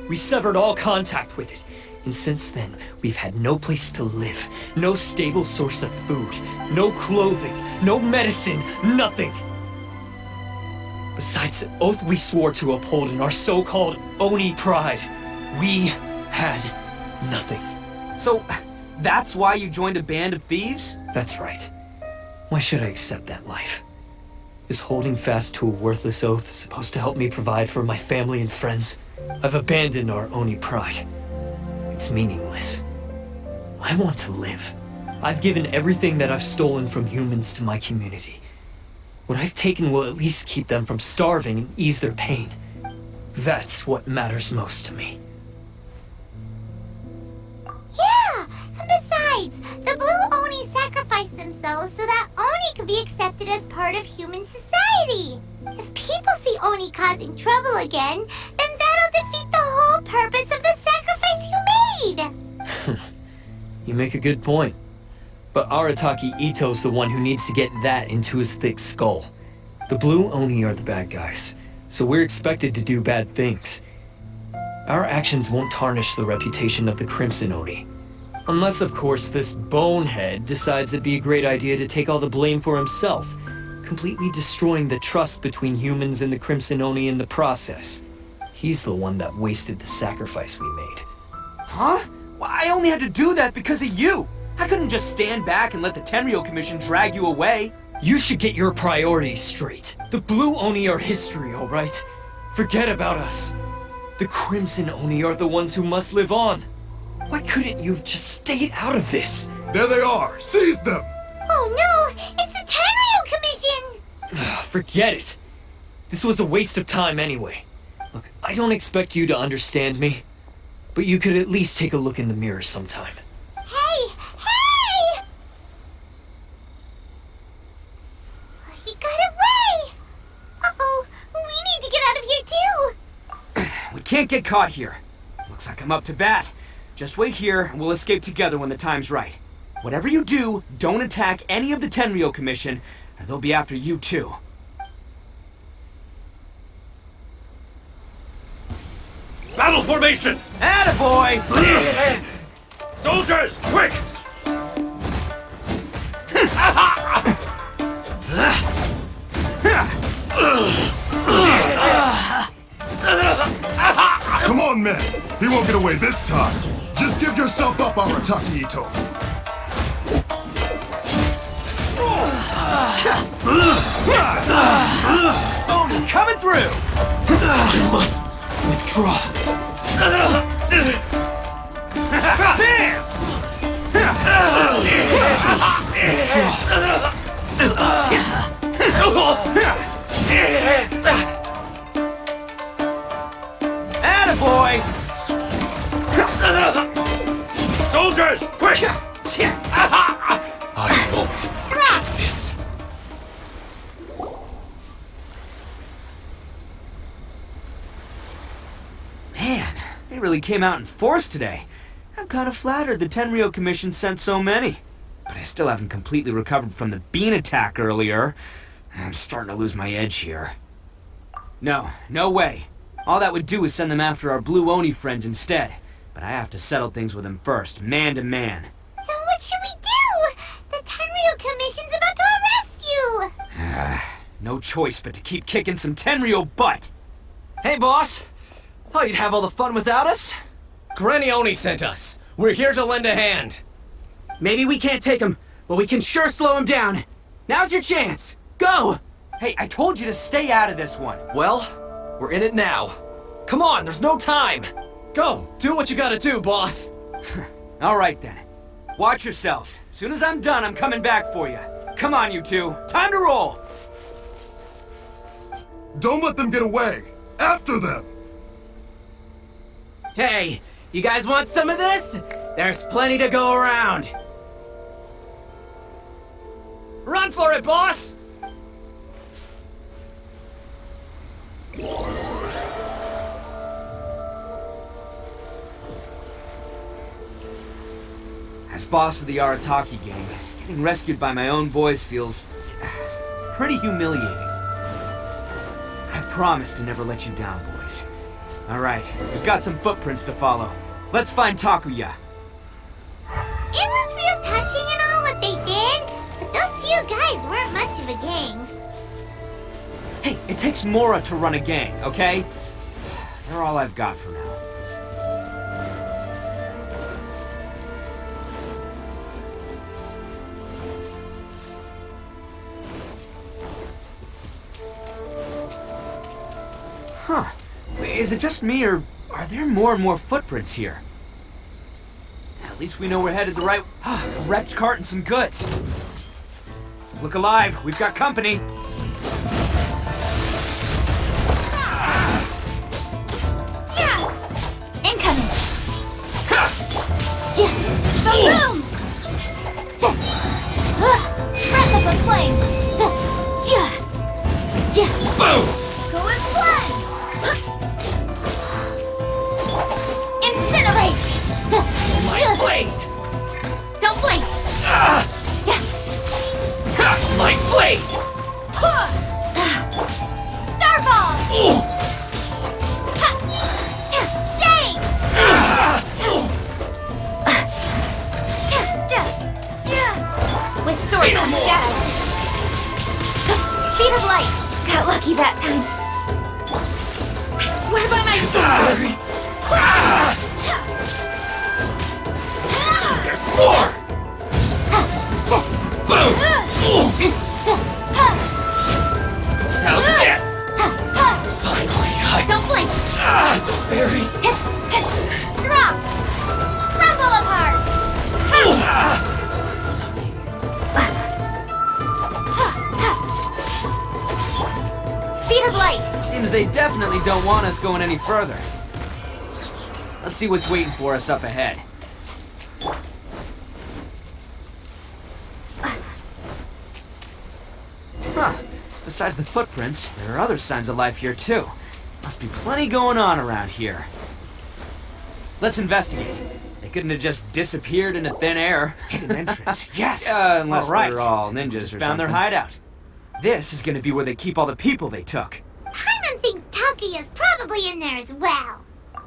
We severed all contact with it. And since then, we've had no place to live, no stable source of food, no clothing, no medicine, nothing. Besides the oath we swore to uphold in our so-called Oni pride, we had nothing. So, that's why you joined a band of thieves? That's right. Why should I accept that life? Is holding fast to a worthless oath supposed to help me provide for my family and friends? I've abandoned our Oni pride. It's meaningless. I want to live. I've given everything that I've stolen from humans to my community. What I've taken will at least keep them from starving and ease their pain. That's what matters most to me. Yeah, and besides, the Blue Oni sacrificed themselves so that Oni could be accepted as part of human society. If people see Oni causing trouble again, then that'll defeat the whole purpose of the sacrifice you made. You make a good point. But Arataki Itto's the one who needs to get that into his thick skull. The Blue Oni are the bad guys, so we're expected to do bad things. Our actions won't tarnish the reputation of the Crimson Oni. Unless, of course, this bonehead decides it'd be a great idea to take all the blame for himself, completely destroying the trust between humans and the Crimson Oni in the process. He's the one that wasted the sacrifice we made. Huh? Well, I only had to do that because of you. I couldn't just stand back and let the Tenryou Commission drag you away. You should get your priorities straight. The Blue Oni are history, alright? Forget about us. The Crimson Oni are the ones who must live on. Why couldn't you have just stayed out of this? There they are! Seize them! Oh no! It's the Tenryou Commission! Forget it. This was a waste of time anyway. Look, I don't expect you to understand me, but you could at least take a look in the mirror sometime. Hey! Hey! He got away! Uh-oh, we need to get out of here too! We can't get caught here. Looks like I'm up to bat. Just wait here and we'll escape together when the time's right. Whatever you do, don't attack any of the Tenryou Commission, or they'll be after you too. Battle formation! Attaboy! Soldiers, quick! Come on, men! He won't get away this time! Just give yourself up, Arataki Itto! Oni coming through! I must withdraw. Bam! Attaboy! Soldiers, quick! I won't forget this. Man, they really came out in force today. I'm kind of flattered the Tenryou Commission sent so many. But I still haven't completely recovered from the bean attack earlier. I'm starting to lose my edge here. No way. All that would do is send them after our Blue Oni friends instead. But I have to settle things with them first, man to man. Then what should we do? The Tenryou Commission's about to arrest you! No choice but to keep kicking some Tenryou butt. Hey, boss! Thought you'd have all the fun without us? Granny Oni sent us. We're here to lend a hand. Maybe we can't take him, but we can sure slow him down. Now's your chance. Go! Hey, I told you to stay out of this one. Well, we're in it now. Come on, there's no time. Go, do what you gotta do, boss. All right then. Watch yourselves. As soon as I'm done, I'm coming back for you. Come on, you two. Time to roll. Don't let them get away! After them! Hey, you guys want some of this? There's plenty to go around. Run for it, boss! As boss of the Arataki gang, getting rescued by my own boys feels pretty humiliating. I promise to never let you down, boys. All right, we've got some footprints to follow. Let's find Takuya. It was real touching and all what they did, but those few guys weren't much of a gang. Hey, it takes Mora to run a gang, okay? They're all I've got for now. Huh. Is it just me, or are there more and more footprints here? At least we know we're headed the right... a wrecked cart and some goods. Look alive, we've got company. Incoming! Boom! Breath of the flame! Boom! Go as one! Incinerate! My blade! Don't blink! My blade! Starball! Shake! With sword and jab! Speed of light! Got lucky that time. I swear by my sword! There's more! Boom! How's this? Finally, Don't blink! Very... Drop! Crumble apart! Speed of light! Seems they definitely don't want us going any further. Let's see what's waiting for us up ahead. Huh. Besides the footprints, there are other signs of life here too. Must be plenty going on around here. Let's investigate. They couldn't have just disappeared into thin air. Hidden entrance. Yes! Unless they're all ninjas or found their hideout. This is gonna be where they keep all the people they took. Paimon thinks Takuya's probably in there as well.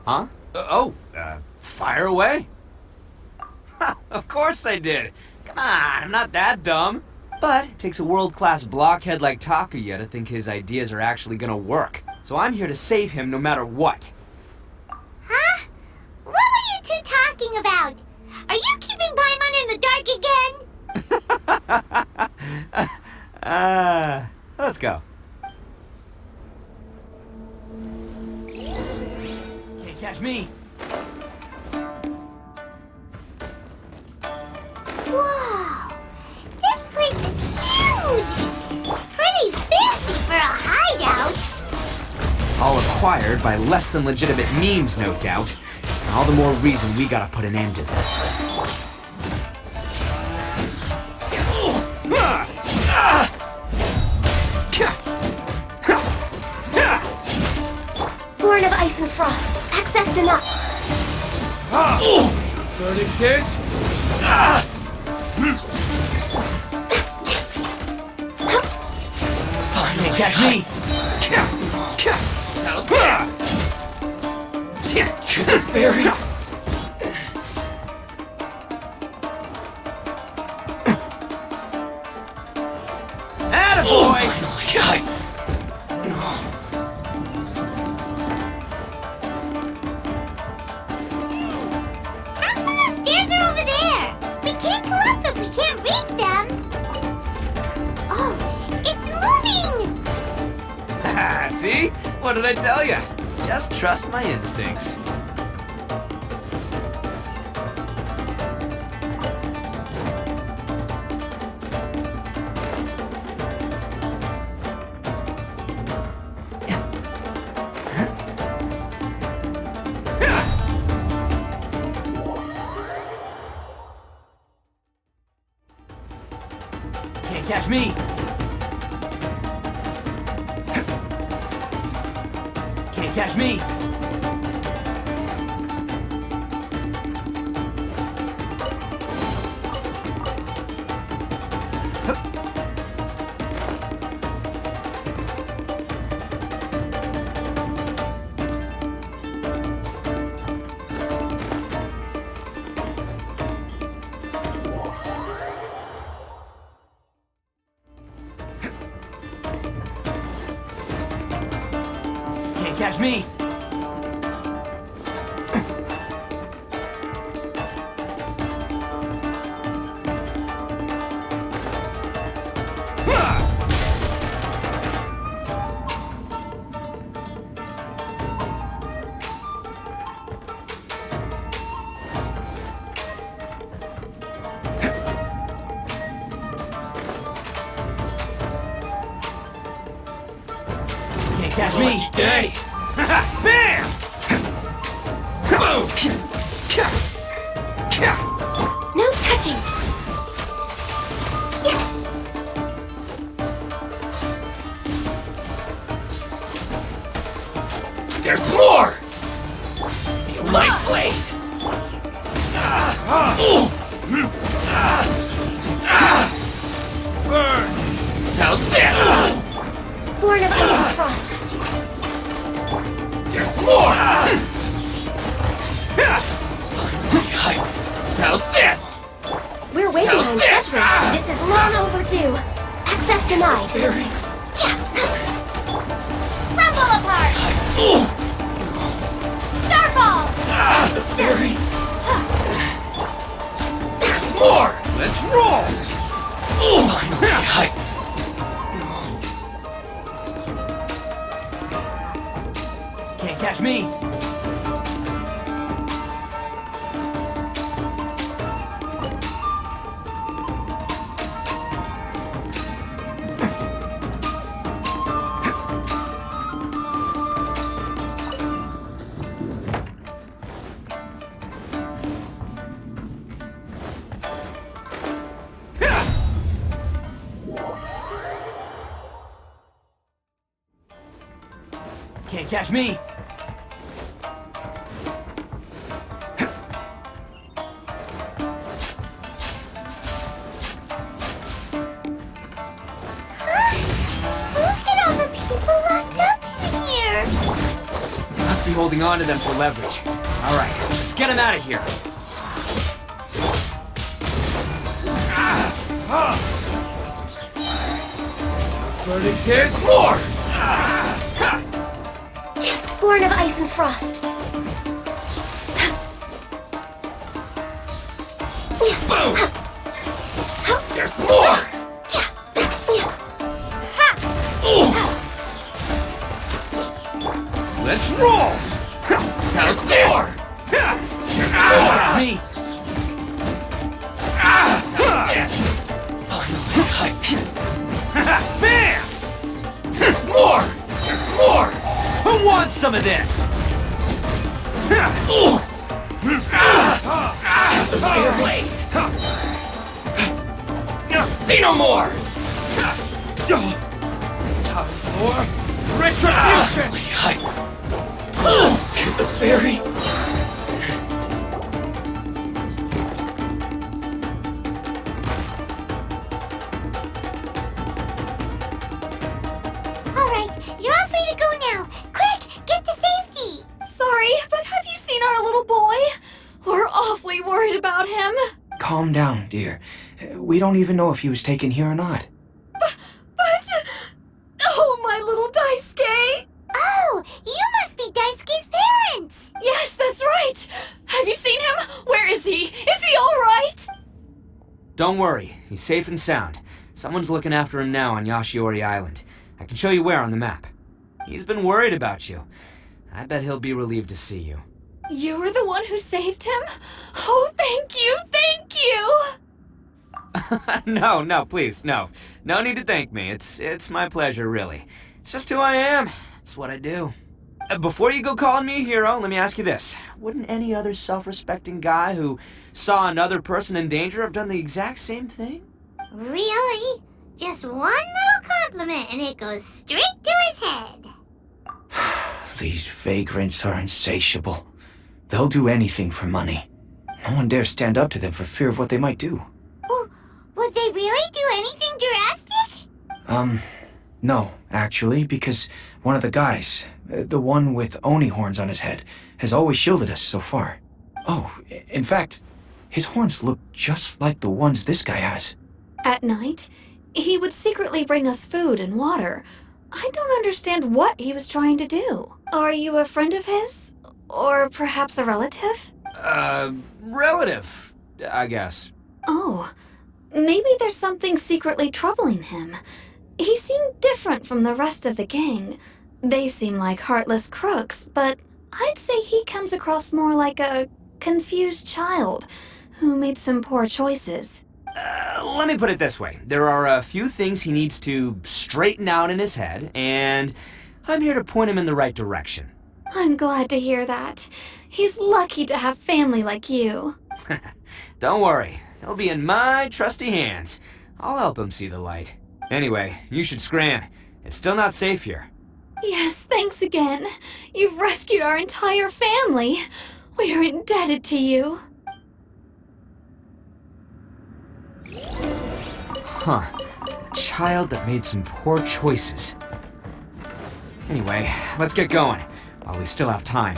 Huh? Fire away. Of course I did. Come on, I'm not that dumb. But it takes a world-class blockhead like Takuya to think his ideas are actually gonna work. So I'm here to save him no matter what. Huh? What were you two talking about? Are you keeping Paimon in the dark again? Let's go. Can't catch me. Whoa! This place is huge! Pretty fancy for a hideout! All acquired by less than legitimate means, no doubt. All the more reason we gotta put an end to this. Born of ice and frost, access denied. Verdict is... Can't catch me! How's this? Very... Attaboy! How come the stairs are over there? We can't go up if we can't reach them. Oh, it's moving! See? What did I tell you? Just trust my instincts. Can't catch me! Can't catch me! catch me! Can't catch me! Day. Bam! No touching! There's more! Feel my blade! Burn! How's this? Born of ice and frost. There's more! How's this? We're way How's behind this? schedule. This is long overdue. Access denied. Crumble apart! Starfall! There's more! Let's roll! Finally, Can't catch me! Can't catch me! Look at all the people locked up in here. They must be holding on to them for leverage. Alright, let's get them out of here. Verdict is more! Born of ice and frost. Boom! There's more! Let's roll! How's this? There's more! Catch me! How's this? Bam! There's more! There's more! Who wants some of this? The fire blade! See no more! Time for retribution! To the fairy! Alright, you're all free to go now. Quick, get to safety. Sorry, but have you seen our little boy? We're awfully worried about him. Calm down, dear. We don't even know if he was taken here or not. But... Oh, my little Daisuke! Oh, you must be Daisuke's parents. Yes, that's right! Have you seen him? Where is he? Is he alright? Don't worry, he's safe and sound. Someone's looking after him now on Yashiori Island. I can show you where on the map. He's been worried about you. I bet he'll be relieved to see you. You were the one who saved him? Oh, thank you, thank you! No, please, no. No need to thank me. It's my pleasure, really. It's just who I am. It's what I do. Before you go calling me a hero, let me ask you this. Wouldn't any other self-respecting guy who saw another person in danger have done the exact same thing? Really? Just one little compliment and it goes straight to his head. These vagrants are insatiable. They'll do anything for money. No one dares stand up to them for fear of what they might do. Well, would they really do anything drastic? No, actually, because one of the guys, the one with Oni horns on his head, has always shielded us so far. Oh, in fact, his horns look just like the ones this guy has. At night, he would secretly bring us food and water. I don't understand what he was trying to do. Are you a friend of his? Or perhaps a relative? Relative, I guess. Oh, maybe there's something secretly troubling him. He seemed different from the rest of the gang. They seem like heartless crooks, but I'd say he comes across more like a confused child who made some poor choices. Let me put it this way. There are a few things he needs to straighten out in his head, and I'm here to point him in the right direction. I'm glad to hear that. He's lucky to have family like you. Don't worry. He'll be in my trusty hands. I'll help him see the light. Anyway, you should scram. It's still not safe here. Yes, thanks again. You've rescued our entire family. We are indebted to you. Huh. A child that made some poor choices. Anyway, let's get going, while we still have time.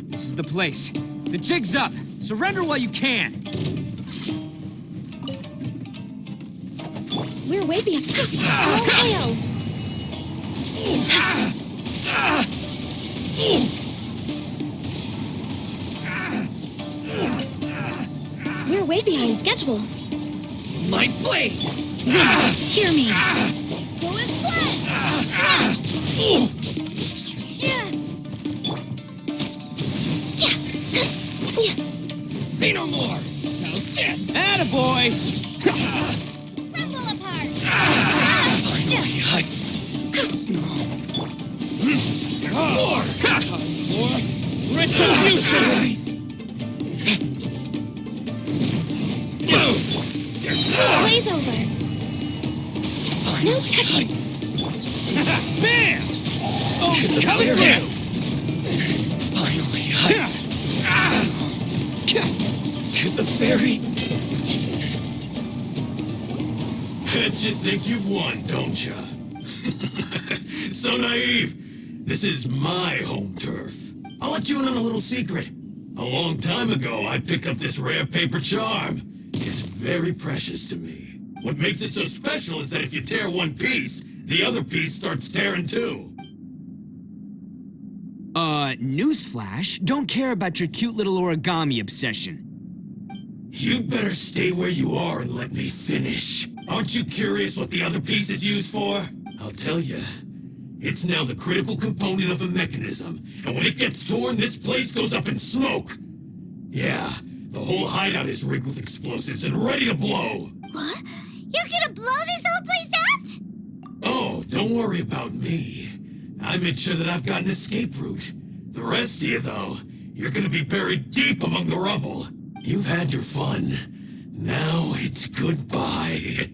This is the place. The jig's up. Surrender while you can. We're way beyond. Ohio! We're way behind schedule. My blade! Hear me. Go and split! Say no more! How's this? Attaboy! Crumble apart! More! Time for retribution! Blaze over. No touching. Bam! Oh, coming through! Finally, To the ferry. Bet you think you've won, don't ya? So naive. This is my home turf. I'll let you in on a little secret. A long time ago, I picked up this rare paper charm. It's very precious to me. What makes it so special is that if you tear one piece, the other piece starts tearing too. Newsflash, don't care about your cute little origami obsession. You better stay where you are and let me finish. Aren't you curious what the other piece is used for? I'll tell you. It's now the critical component of a mechanism, and when it gets torn, this place goes up in smoke. Yeah, the whole hideout is rigged with explosives and ready to blow. What? You're gonna blow this whole place up? Oh, don't worry about me. I made sure that I've got an escape route. The rest of you, though, you're gonna be buried deep among the rubble. You've had your fun. Now it's goodbye.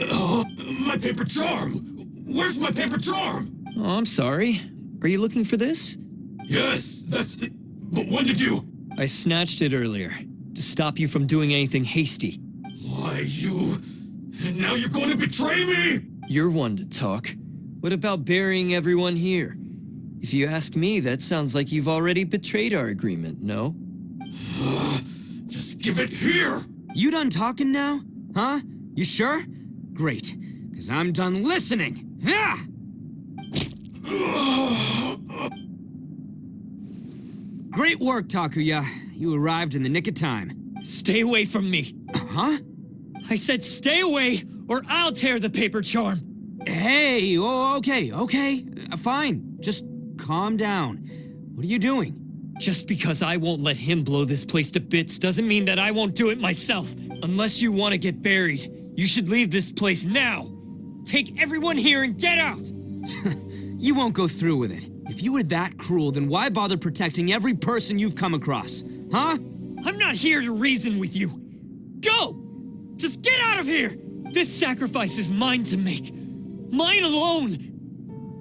Oh, my paper charm! Where's my paper charm? Oh, I'm sorry. Are you looking for this? Yes, that's it. But when did you... I snatched it earlier, to stop you from doing anything hasty. Why, you... And now you're going to betray me? You're one to talk. What about burying everyone here? If you ask me, that sounds like you've already betrayed our agreement, no? Just give it here! You done talking now? Huh? You sure? Great, because I'm done listening. Ah! Great work, Takuya. You arrived in the nick of time. Stay away from me. Huh? I said stay away, or I'll tear the paper charm. Hey, oh, okay. Fine. Just calm down. What are you doing? Just because I won't let him blow this place to bits doesn't mean that I won't do it myself. Unless you want to get buried, you should leave this place now. Take everyone here and get out! You won't go through with it. If you were that cruel, then why bother protecting every person you've come across? Huh? I'm not here to reason with you. Go! Just get out of here! This sacrifice is mine to make. Mine alone!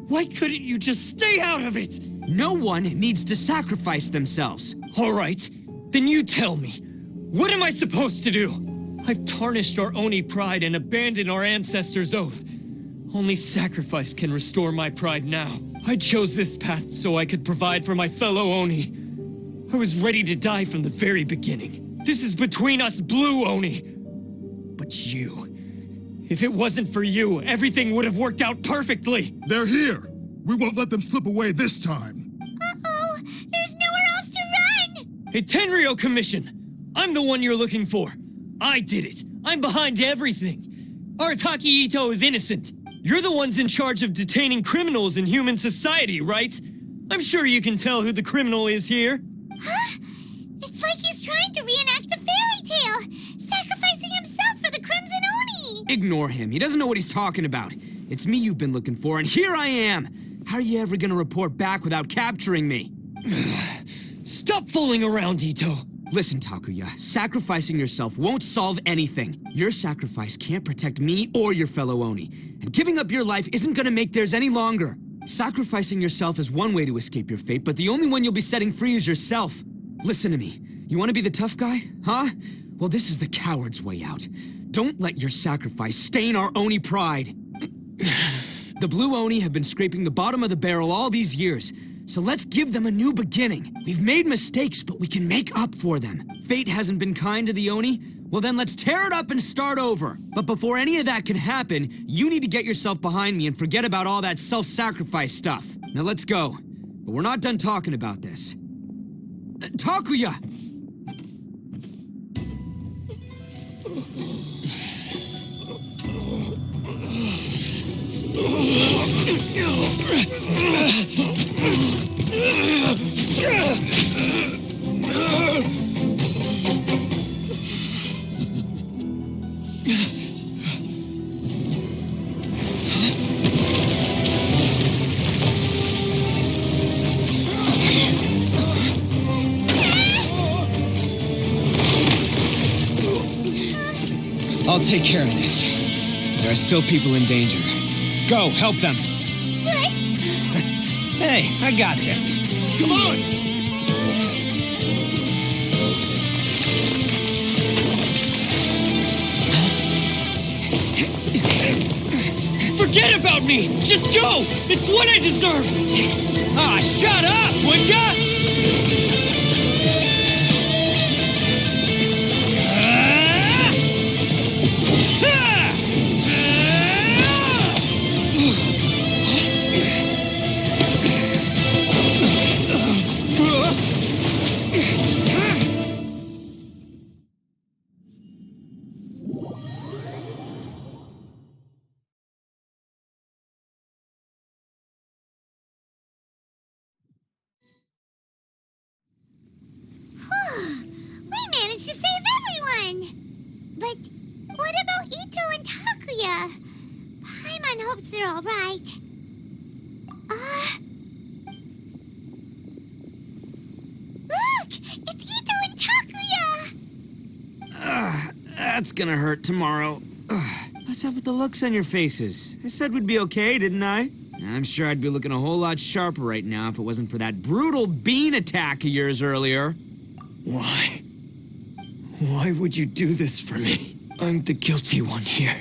Why couldn't you just stay out of it? No one needs to sacrifice themselves. All right, then you tell me. What am I supposed to do? I've tarnished our Oni pride and abandoned our ancestors' oath. Only sacrifice can restore my pride now. I chose this path so I could provide for my fellow Oni. I was ready to die from the very beginning. This is between us blue Oni. But you... If it wasn't for you, everything would have worked out perfectly. They're here. We won't let them slip away this time. Uh-oh, there's nowhere else to run! Hey, Tenryo Commission! I'm the one you're looking for. I did it. I'm behind everything. Arataki Itto is innocent. You're the ones in charge of detaining criminals in human society, right? I'm sure you can tell who the criminal is here. Huh? It's like he's trying to reenact the fairy tale, sacrificing himself for the Crimson Oni! Ignore him. He doesn't know what he's talking about. It's me you've been looking for, and here I am! How are you ever gonna report back without capturing me? Stop fooling around, Itto! Listen, Takuya, sacrificing yourself won't solve anything. Your sacrifice can't protect me or your fellow Oni, and giving up your life isn't gonna make theirs any longer. Sacrificing yourself is one way to escape your fate, but the only one you'll be setting free is yourself. Listen to me. You wanna be the tough guy, huh? Well, this is the coward's way out. Don't let your sacrifice stain our Oni pride. The blue Oni have been scraping the bottom of the barrel all these years, so let's give them a new beginning. We've made mistakes, but we can make up for them. Fate hasn't been kind to the Oni? Well then let's tear it up and start over. But before any of that can happen, you need to get yourself behind me and forget about all that self-sacrifice stuff. Now let's go. But we're not done talking about this. Takuya! I'll take care of this. There are still people in danger. Go, help them. What? Hey, I got this. Come on! Forget about me! Just go! It's what I deserve! Ah, shut up, would ya? We managed to save everyone! But what about Itto and Takuya? Paimon hopes they're alright. Look! It's Itto and Takuya! That's gonna hurt tomorrow. What's up with the looks on your faces? I said we'd be okay, didn't I? I'm sure I'd be looking a whole lot sharper right now if it wasn't for that brutal bean attack of yours earlier. Why? Why would you do this for me? I'm the guilty one here.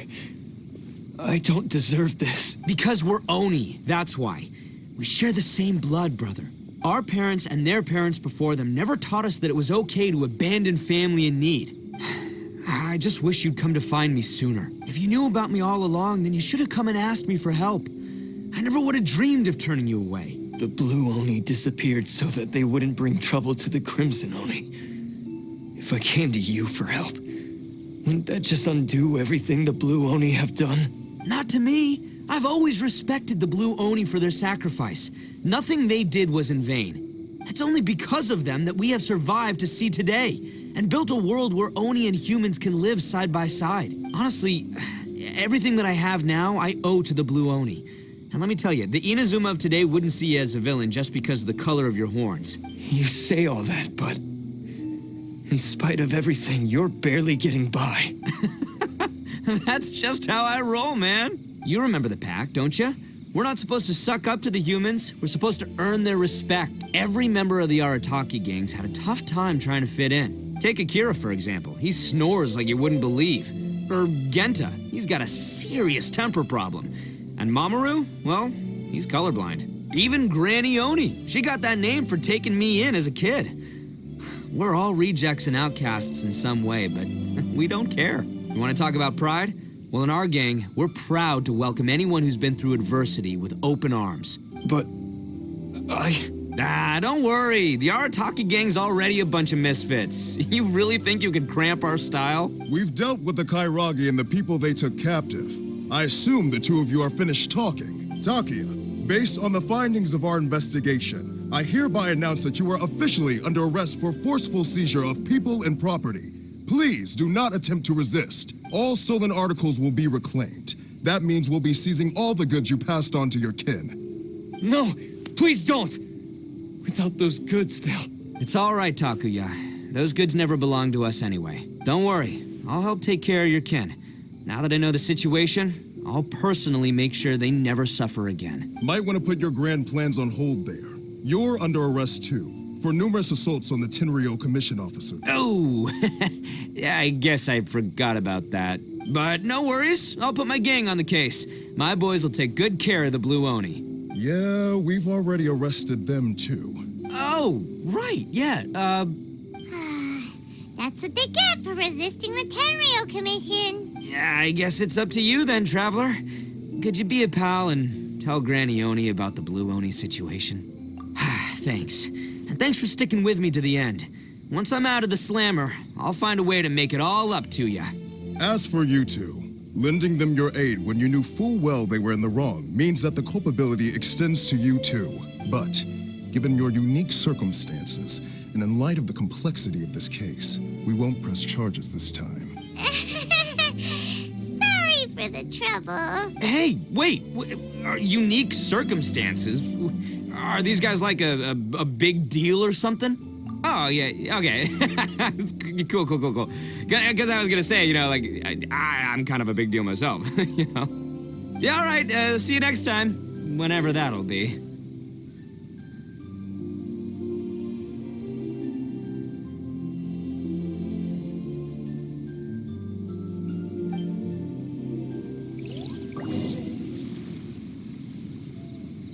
I don't deserve this. Because we're Oni, that's why. We share the same blood, brother. Our parents and their parents before them never taught us that it was okay to abandon family in need. I just wish you'd come to find me sooner. If you knew about me all along, then you should have come and asked me for help. I never would have dreamed of turning you away. The Blue Oni disappeared so that they wouldn't bring trouble to the Crimson Oni. If I came to you for help, wouldn't that just undo everything the Blue Oni have done? Not to me. I've always respected the Blue Oni for their sacrifice. Nothing they did was in vain. It's only because of them that we have survived to see today, and built a world where Oni and humans can live side by side. Honestly, everything that I have now, I owe to the Blue Oni. And let me tell you, the Inazuma of today wouldn't see you as a villain just because of the color of your horns. You say all that, but in spite of everything, you're barely getting by. That's just how I roll, man. You remember the pact, don't you? We're not supposed to suck up to the humans. We're supposed to earn their respect. Every member of the Arataki gangs had a tough time trying to fit in. Take Akira, for example. He snores like you wouldn't believe. Or Genta. He's got a serious temper problem. And Mamoru, well, he's colorblind. Even Granny Oni, she got that name for taking me in as a kid. We're all rejects and outcasts in some way, but we don't care. You want to talk about pride? Well, in our gang, we're proud to welcome anyone who's been through adversity with open arms. But don't worry. The Arataki gang's already a bunch of misfits. You really think you can cramp our style? We've dealt with the Kairagi and the people they took captive. I assume the two of you are finished talking. Takuya, based on the findings of our investigation, I hereby announce that you are officially under arrest for forceful seizure of people and property. Please do not attempt to resist. All stolen articles will be reclaimed. That means we'll be seizing all the goods you passed on to your kin. No, please don't! Without those goods, they'll... It's all right, Takuya. Those goods never belonged to us anyway. Don't worry. I'll help take care of your kin. Now that I know the situation, I'll personally make sure they never suffer again. Might want to put your grand plans on hold there. You're under arrest too, for numerous assaults on the Tenryo commission officer. Oh, yeah, I guess I forgot about that. But no worries, I'll put my gang on the case. My boys will take good care of the Blue Oni. Yeah, we've already arrested them too. Oh, right, yeah, That's what they get for resisting the Tenryo commission. Yeah, I guess it's up to you then, Traveler. Could you be a pal and tell Granny Oni about the Blue Oni situation? Thanks. And thanks for sticking with me to the end. Once I'm out of the slammer, I'll find a way to make it all up to ya. As for you two, lending them your aid when you knew full well they were in the wrong means that the culpability extends to you too. But, given your unique circumstances, and in light of the complexity of this case, we won't press charges this time. Sorry for the trouble. Hey, wait! Unique circumstances? Are these guys like a big deal or something? Oh, yeah, okay. Cool. Because I was gonna say, I'm kind of a big deal myself, Yeah, all right, see you next time. Whenever that'll be.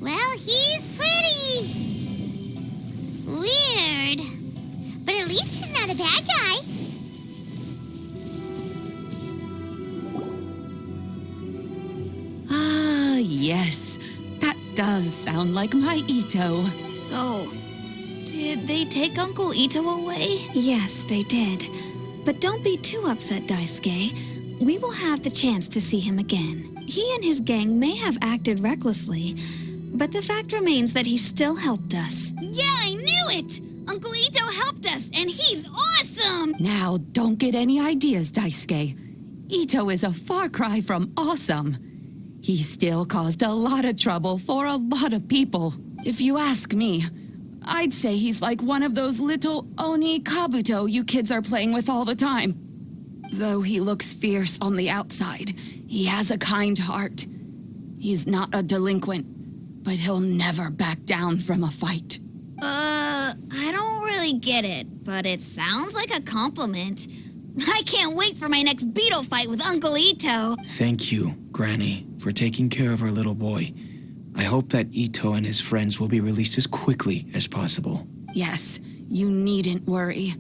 Well, he's pretty. Weird. But at least he's not a bad guy. Ah, yes. That does sound like my Itto. So, did they take Uncle Itto away? Yes, they did. But don't be too upset, Daisuke. We will have the chance to see him again. He and his gang may have acted recklessly, but the fact remains that he still helped us. Yeah, I knew it! Uncle Itto helped us, and he's awesome! Now, don't get any ideas, Daisuke. Itto is a far cry from awesome. He still caused a lot of trouble for a lot of people. If you ask me, I'd say he's like one of those little Oni Kabuto you kids are playing with all the time. Though he looks fierce on the outside, he has a kind heart. He's not a delinquent, but he'll never back down from a fight. I don't really get it, but it sounds like a compliment. I can't wait for my next beetle fight with Uncle Itto. Thank you, Granny, for taking care of our little boy. I hope that Itto and his friends will be released as quickly as possible. Yes, you needn't worry.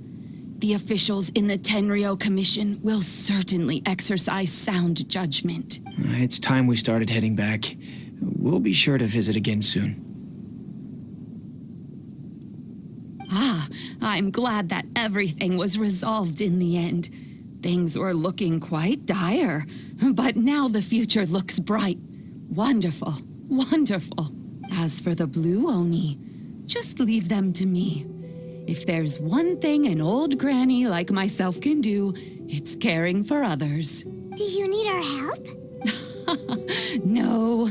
The officials in the Tenryou Commission will certainly exercise sound judgment. It's time we started heading back. We'll be sure to visit again soon. Ah, I'm glad that everything was resolved in the end. Things were looking quite dire, but now the future looks bright. Wonderful, wonderful. As for the Blue Oni, just leave them to me. If there's one thing an old granny like myself can do, it's caring for others. Do you need our help? No.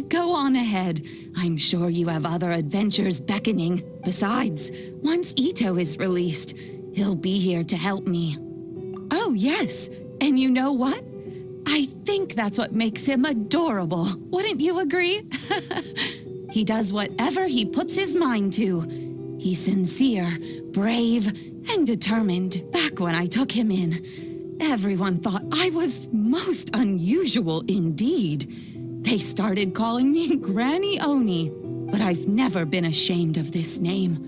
Go on ahead. I'm sure you have other adventures beckoning. Besides, once Itto is released, he'll be here to help me. Oh, yes. And you know what? I think that's what makes him adorable. Wouldn't you agree? He does whatever he puts his mind to. He's sincere, brave, and determined. Back when I took him in, everyone thought I was most unusual indeed. They started calling me Granny Oni, but I've never been ashamed of this name.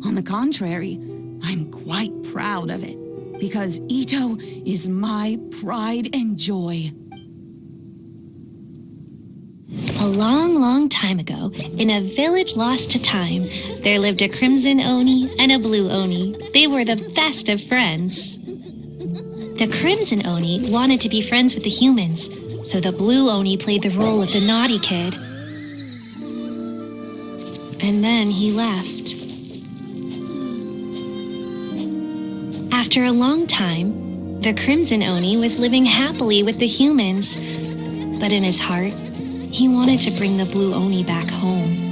On the contrary, I'm quite proud of it, because Itto is my pride and joy. A long, long time ago, in a village lost to time, there lived a Crimson Oni and a Blue Oni. They were the best of friends. The Crimson Oni wanted to be friends with the humans, so the Blue Oni played the role of the naughty kid. And then he left. After a long time, the Crimson Oni was living happily with the humans, but in his heart, he wanted to bring the Blue Oni back home.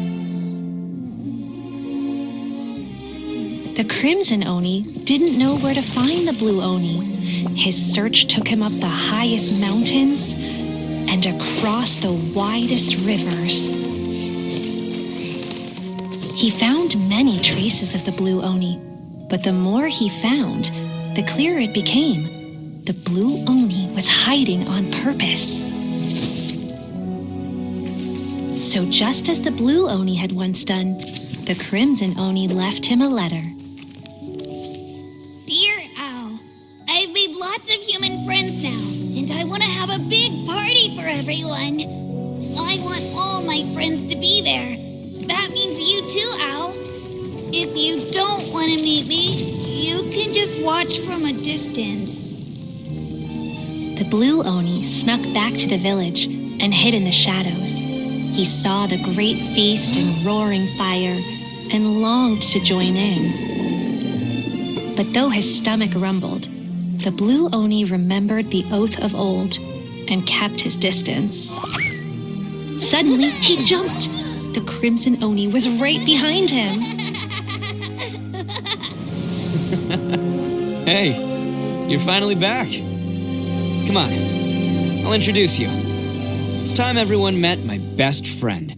The Crimson Oni didn't know where to find the Blue Oni. His search took him up the highest mountains and across the widest rivers. He found many traces of the Blue Oni, but the more he found, the clearer it became. The Blue Oni was hiding on purpose. So just as the Blue Oni had once done, the Crimson Oni left him a letter. Dear Owl, I've made lots of human friends now, and I want to have a big party for everyone. I want all my friends to be there. That means you too, Owl. If you don't want to meet me, you can just watch from a distance. The Blue Oni snuck back to the village and hid in the shadows. He saw the great feast and roaring fire and longed to join in. But though his stomach rumbled, the Blue Oni remembered the oath of old and kept his distance. Suddenly, he jumped. The Crimson Oni was right behind him. Hey, you're finally back. Come on, I'll introduce you. It's time everyone met my best friend.